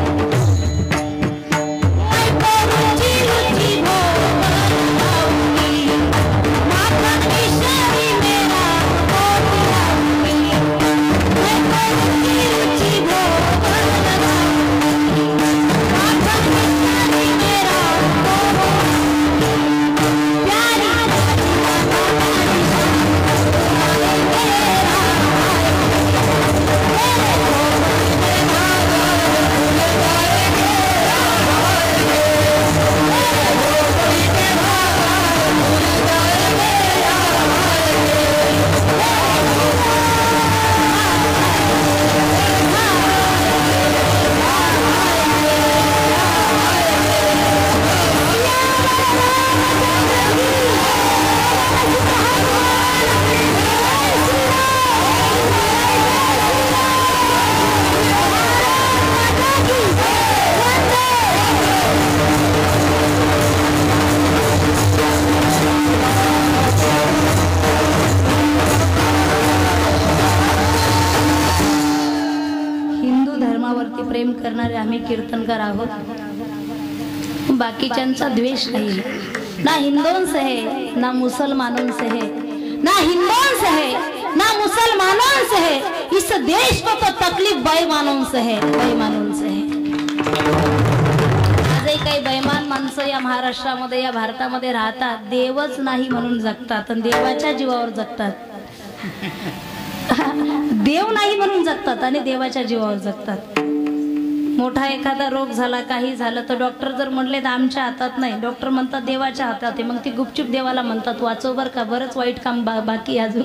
प्रेम करणारे आम्ही कीर्तनकार आहोत. बाकीच्यांचा द्वेष नहीं, ना हिंदों से है ना मुसलमानों से है, ना हिंदों से है ना मुसलमानों से है. इस देश को तो तकलीफ बेईमानों से है, बेईमानों से है. आजही काही बेईमान माणसं या महाराष्ट्रामध्ये, या भारतामध्ये राहतात. देवच नाही म्हणून जगतात आणि देवाच्या जीवावर जगतात. देव नाही म्हणून जगतात आणि देवाच्या जीवावर जगतात. मोठा एखादा रोग झाला, काही झालं तर डॉक्टर जर म्हणले तर आमच्या हातात नाही, डॉक्टर म्हणतात देवाच्या हातात आहे. मग ती गुपचूप देवाला म्हणतात वाचव बर का, बरंच वाईट काम बाकी अजून.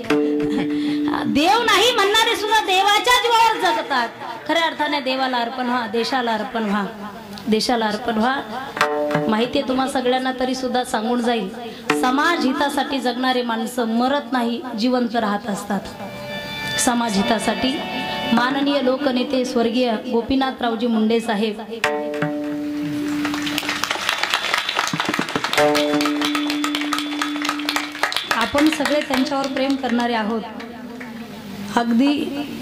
देव नाही म्हणणारे सुद्धा देवाच्या जीवावर जगतात. खऱ्या अर्थाने देवाला अर्पण व्हा, देशाला अर्पण व्हा, देशाला अर्पण व्हा. माहिती तुम्हा सगळ्यांना तरी सुद्धा सांगून जाईल, समाज हितासाठी जगणारे माणसं मरत नाही, जिवंत राहत असतात. समाज हितासाठी माननीय लोकनेते स्वर्गीय गोपीनाथरावजी मुंडे साहेब आपण सगळे त्यांच्यावर प्रेम करणारे आहोत. अगदी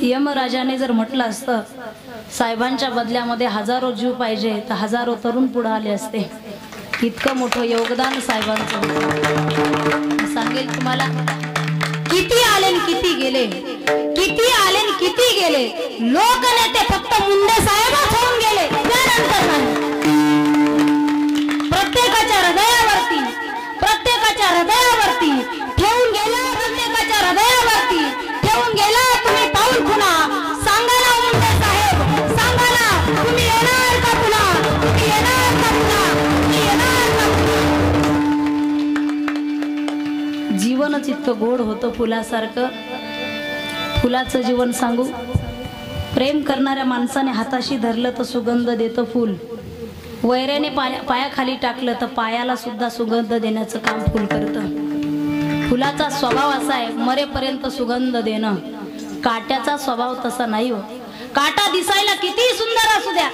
यमराजाने जर म्हटलं असतं साहेबांच्या बदल्यामध्ये हजारो जीव पाहिजे तर हजारो तरुण पुढे आले असते. इतकं मोठं योगदान साहेबांचं. सांगेल तुम्हाला, किती आले किती गेले, किती आले किती गेले, लोकनेते फक्त मुंडे साहेबच होऊन गेले, त्यानंतर नाही. प्रत्येकाच्या हृदयावरती, प्रत्येकाच्या हृदयावरती ठेवून गेला, प्रत्येकाच्या हृदयावरती ठेवून गेला. तुम्ही पाऊल पुन्हा सांगा ना मुंडे साहेब, सांगा ना तुम्ही येणार का पुन्हा, तुम्ही येणार का पुन्हा, तुम्ही येणार का पुन्हा. जीवनच इतकं गोड होतं फुलासारखं. फुलाचं जीवन सांगू, प्रेम करणाऱ्या माणसाने हाताशी धरलं तर सुगंध देतं फूल. वैऱ्याने पायाखाली टाकलं तर पायाला सुद्धा सुगंध देण्याचं काम फूल करतं. फुलाचा स्वभाव असा आहे मरेपर्यंत सुगंध देणं. काट्याचा स्वभाव तसा नाही हो. काटा दिसायला किती सुंदर असू द्या,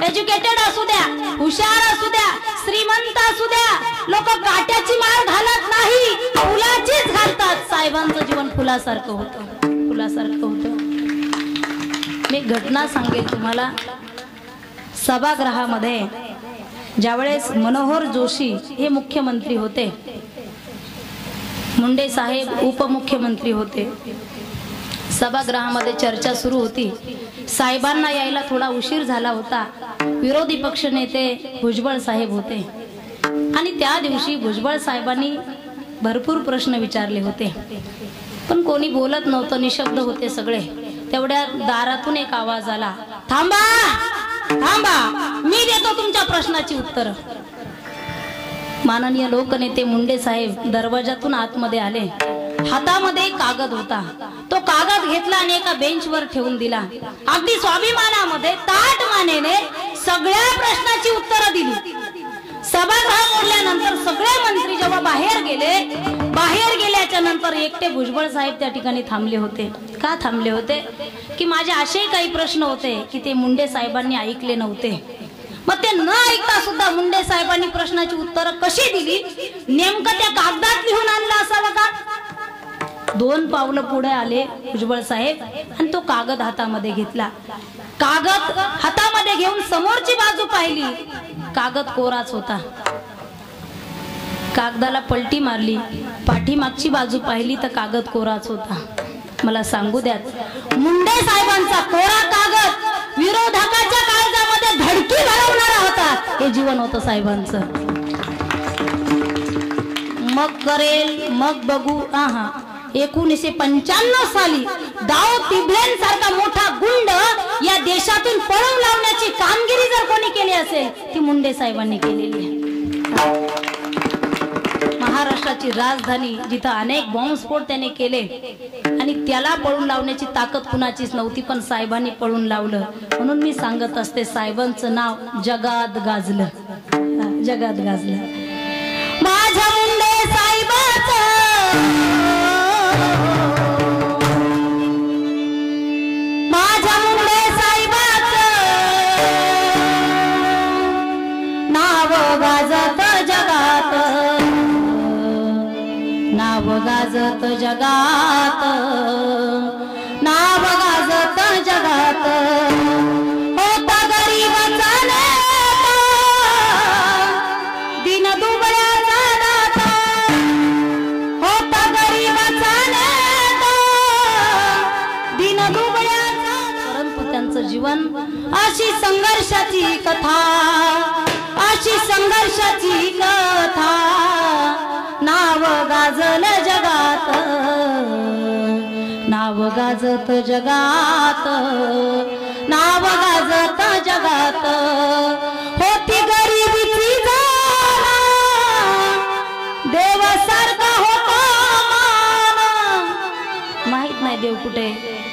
एज्युकेटेड असू द्या, हुशार असू द्या, श्रीमंत असू द्या, लोक काट्याची माळ घालत नाही, फुलाचीच घालतात. साहेबांचं जीवन फुलासारखं होतं, फुलासारखं होतं. मी घटना सांगेल तुम्हाला. सभागृहामध्ये ज्यावेळेस मनोहर जोशी हे मुख्यमंत्री होते, मुंडे साहेब उपमुख्यमंत्री होते. सभागृहामध्ये चर्चा सुरू होती. साहेबांना यायला थोडा उशीर झाला होता. विरोधी पक्ष नेते भुजबळ साहेब होते आणि त्या दिवशी भुजबळ साहेबांनी भरपूर प्रश्न विचारले होते. पण कोणी बोलत नव्हतं, निशब्द होते सगळे. तेवढ्या दारातून एक आवाज आला, थांबा थांबा, मी देतो तुमच्या प्रश्नाची उत्तर. माननीय लोकनेते मुंडे साहेब दरवाजातून आतमध्ये आले. हातामध्ये कागद होता. तो कागद घेतला आणि एका बेंचवर ठेवून दिला. अगदी स्वाभिमानामध्ये ताठ मानेने सगळ्या प्रश्नाची उत्तरं दिली. सभागृह मोडल्यानंतर सगळे मंत्री जेव्हा बाहेर गेले, बाहेर गेल्याच्या नंतर एकटे भुजबळ साहेब त्या ठिकाणी थांबले होते. का थांबले होते? की माझे असे काही प्रश्न होते की ते मुंडे साहेबांनी ऐकले नव्हते. मग ते न ऐकता सुद्धा मुंडे साहेबांनी प्रश्नाची उत्तरं कशी दिली, नेमकं त्या कागदात लिहून आणलं असावं का? 2 पावलं पुढे आले भुजबळ साहेब आणि तो कागद हातामध्ये घेतला. कागद हातामध्ये घेऊन समोरची बाजू पाहिली, कागद कोराच होता. कागदाला पलटी मारली, पाठीमागची बाजू पाहिली तर कागद कोराच होता. मला सांगू द्यात, मुंडे साहेबांचा कोरा कागद विरोधकाच्या काळजामध्ये धडकी भरवणारा होता. हे जीवन होतं साहेबांचं. मग करेल मग बघू. 1995 साली दाऊद तिबलेंसारखा मोठा गुंड या देशातून पळवून लावण्याची कामगिरी जर कोणी केली असेल ती मुंडे साहेबांनी केलेली आहे. महाराष्ट्राची राजधानी जिथं अनेक बॉम्बस्फोट त्याने केले आणि त्याला पळून लावण्याची ताकद कुणाचीच नव्हती, पण साहेबांनी पळून लावलं. म्हणून मी सांगत असते, साहेबांचं नाव जगात गाजलं, जगात गाजलं. माझ्या मुंडे साहेबाचं, माझ्या मुंडे साहेबाचं नाव गाजत जगात, नाव गाजत जगात, नाव गाजत जगात. होता गरीबाचा नेता, दिन दुबळ्याचा दाता. होता गरीबाचा नेता, दिन दुबळ्याचा. परंतु त्यांचं जीवन अशी संघर्षाची कथा, अशी संघर्षाची कथा. नाव गाजल जगात, नाव गाजत जगात, नाव गाजत जगात. होती गरिबीची जाण, देवासारखा होता मान. माहित नाही देव कुठे,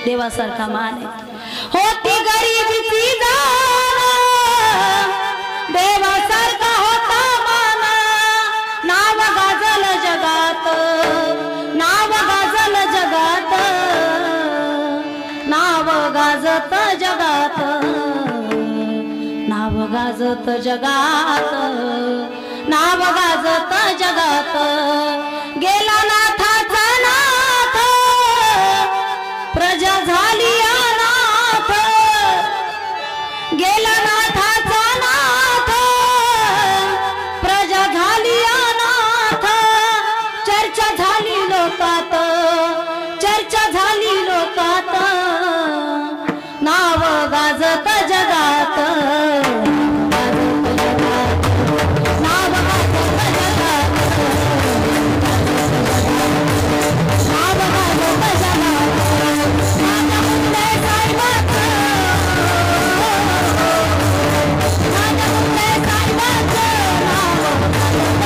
देवासारखा मान आहे. होती गरिबीची जाण, देवासारखा होता मान. नाव गाजल जगात, नाव गाजल जगात, नाव गाजत जगात, नाव गाजत जगात, नाव गाजत जगात. गेला नाथाचा नाथ, प्रजा झाली अनाथ. गेला नाथाचा नाथ, प्रजा झाली अनाथ. चर्चा झाली लोकात, चर्चा झाली लोकात. नाव गाजत जगात, नाव गाजत जगात, नाव गाजत जगात. माझ्या मुंडे साहेबाचं, माझ्या मुंडे साहेबाचं नाव गाजत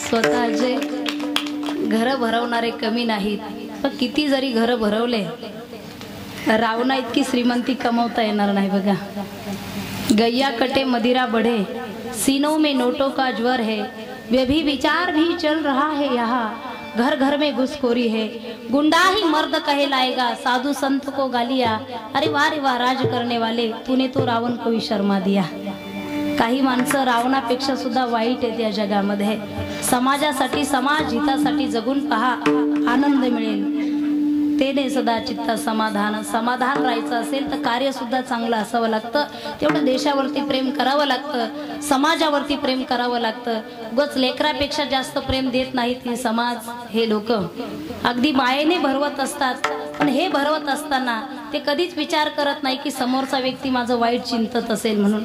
स्वतःचे घर भरवणारे कमी नाहीत, पण किती जरी घर भरवले रावणा इतकी श्रीमंती कमवता येणार नाही. बघा, गैया कटे मदिरा बढ़े, सीनों में नोटों का ज्वर है. वे भी विचार भी चल रहा है यहाँ, घर घर में घुसखोरी है. गुंडा ही मर्द कहलाएगा, साधु संत को गालिया. अरे वाह राज करने वाले, तूने तो रावण को ही शर्मा दिया. काही माणसं रावणापेक्षा सुद्धा वाईट आहेत या जगामध्ये. समाजासाठी, समाज हितासाठी जगून पहा, आनंद मिळेल. तेने सदा चित्ता समाधान. समाधान राहायचं असेल तर कार्य सुद्धा चांगलं असावं लागतं. तेवढं देशावरती प्रेम करावं लागतं, समाजावरती प्रेम करावं लागतं. उगाच लेकरापेक्षा जास्त प्रेम देत नाहीत हे समाज, हे लोक. अगदी मायेने भरवत असतात, पण हे भरवत असताना ते कधीच विचार करत नाही की समोरचा व्यक्ती माझं वाईट चिंतत असेल म्हणून.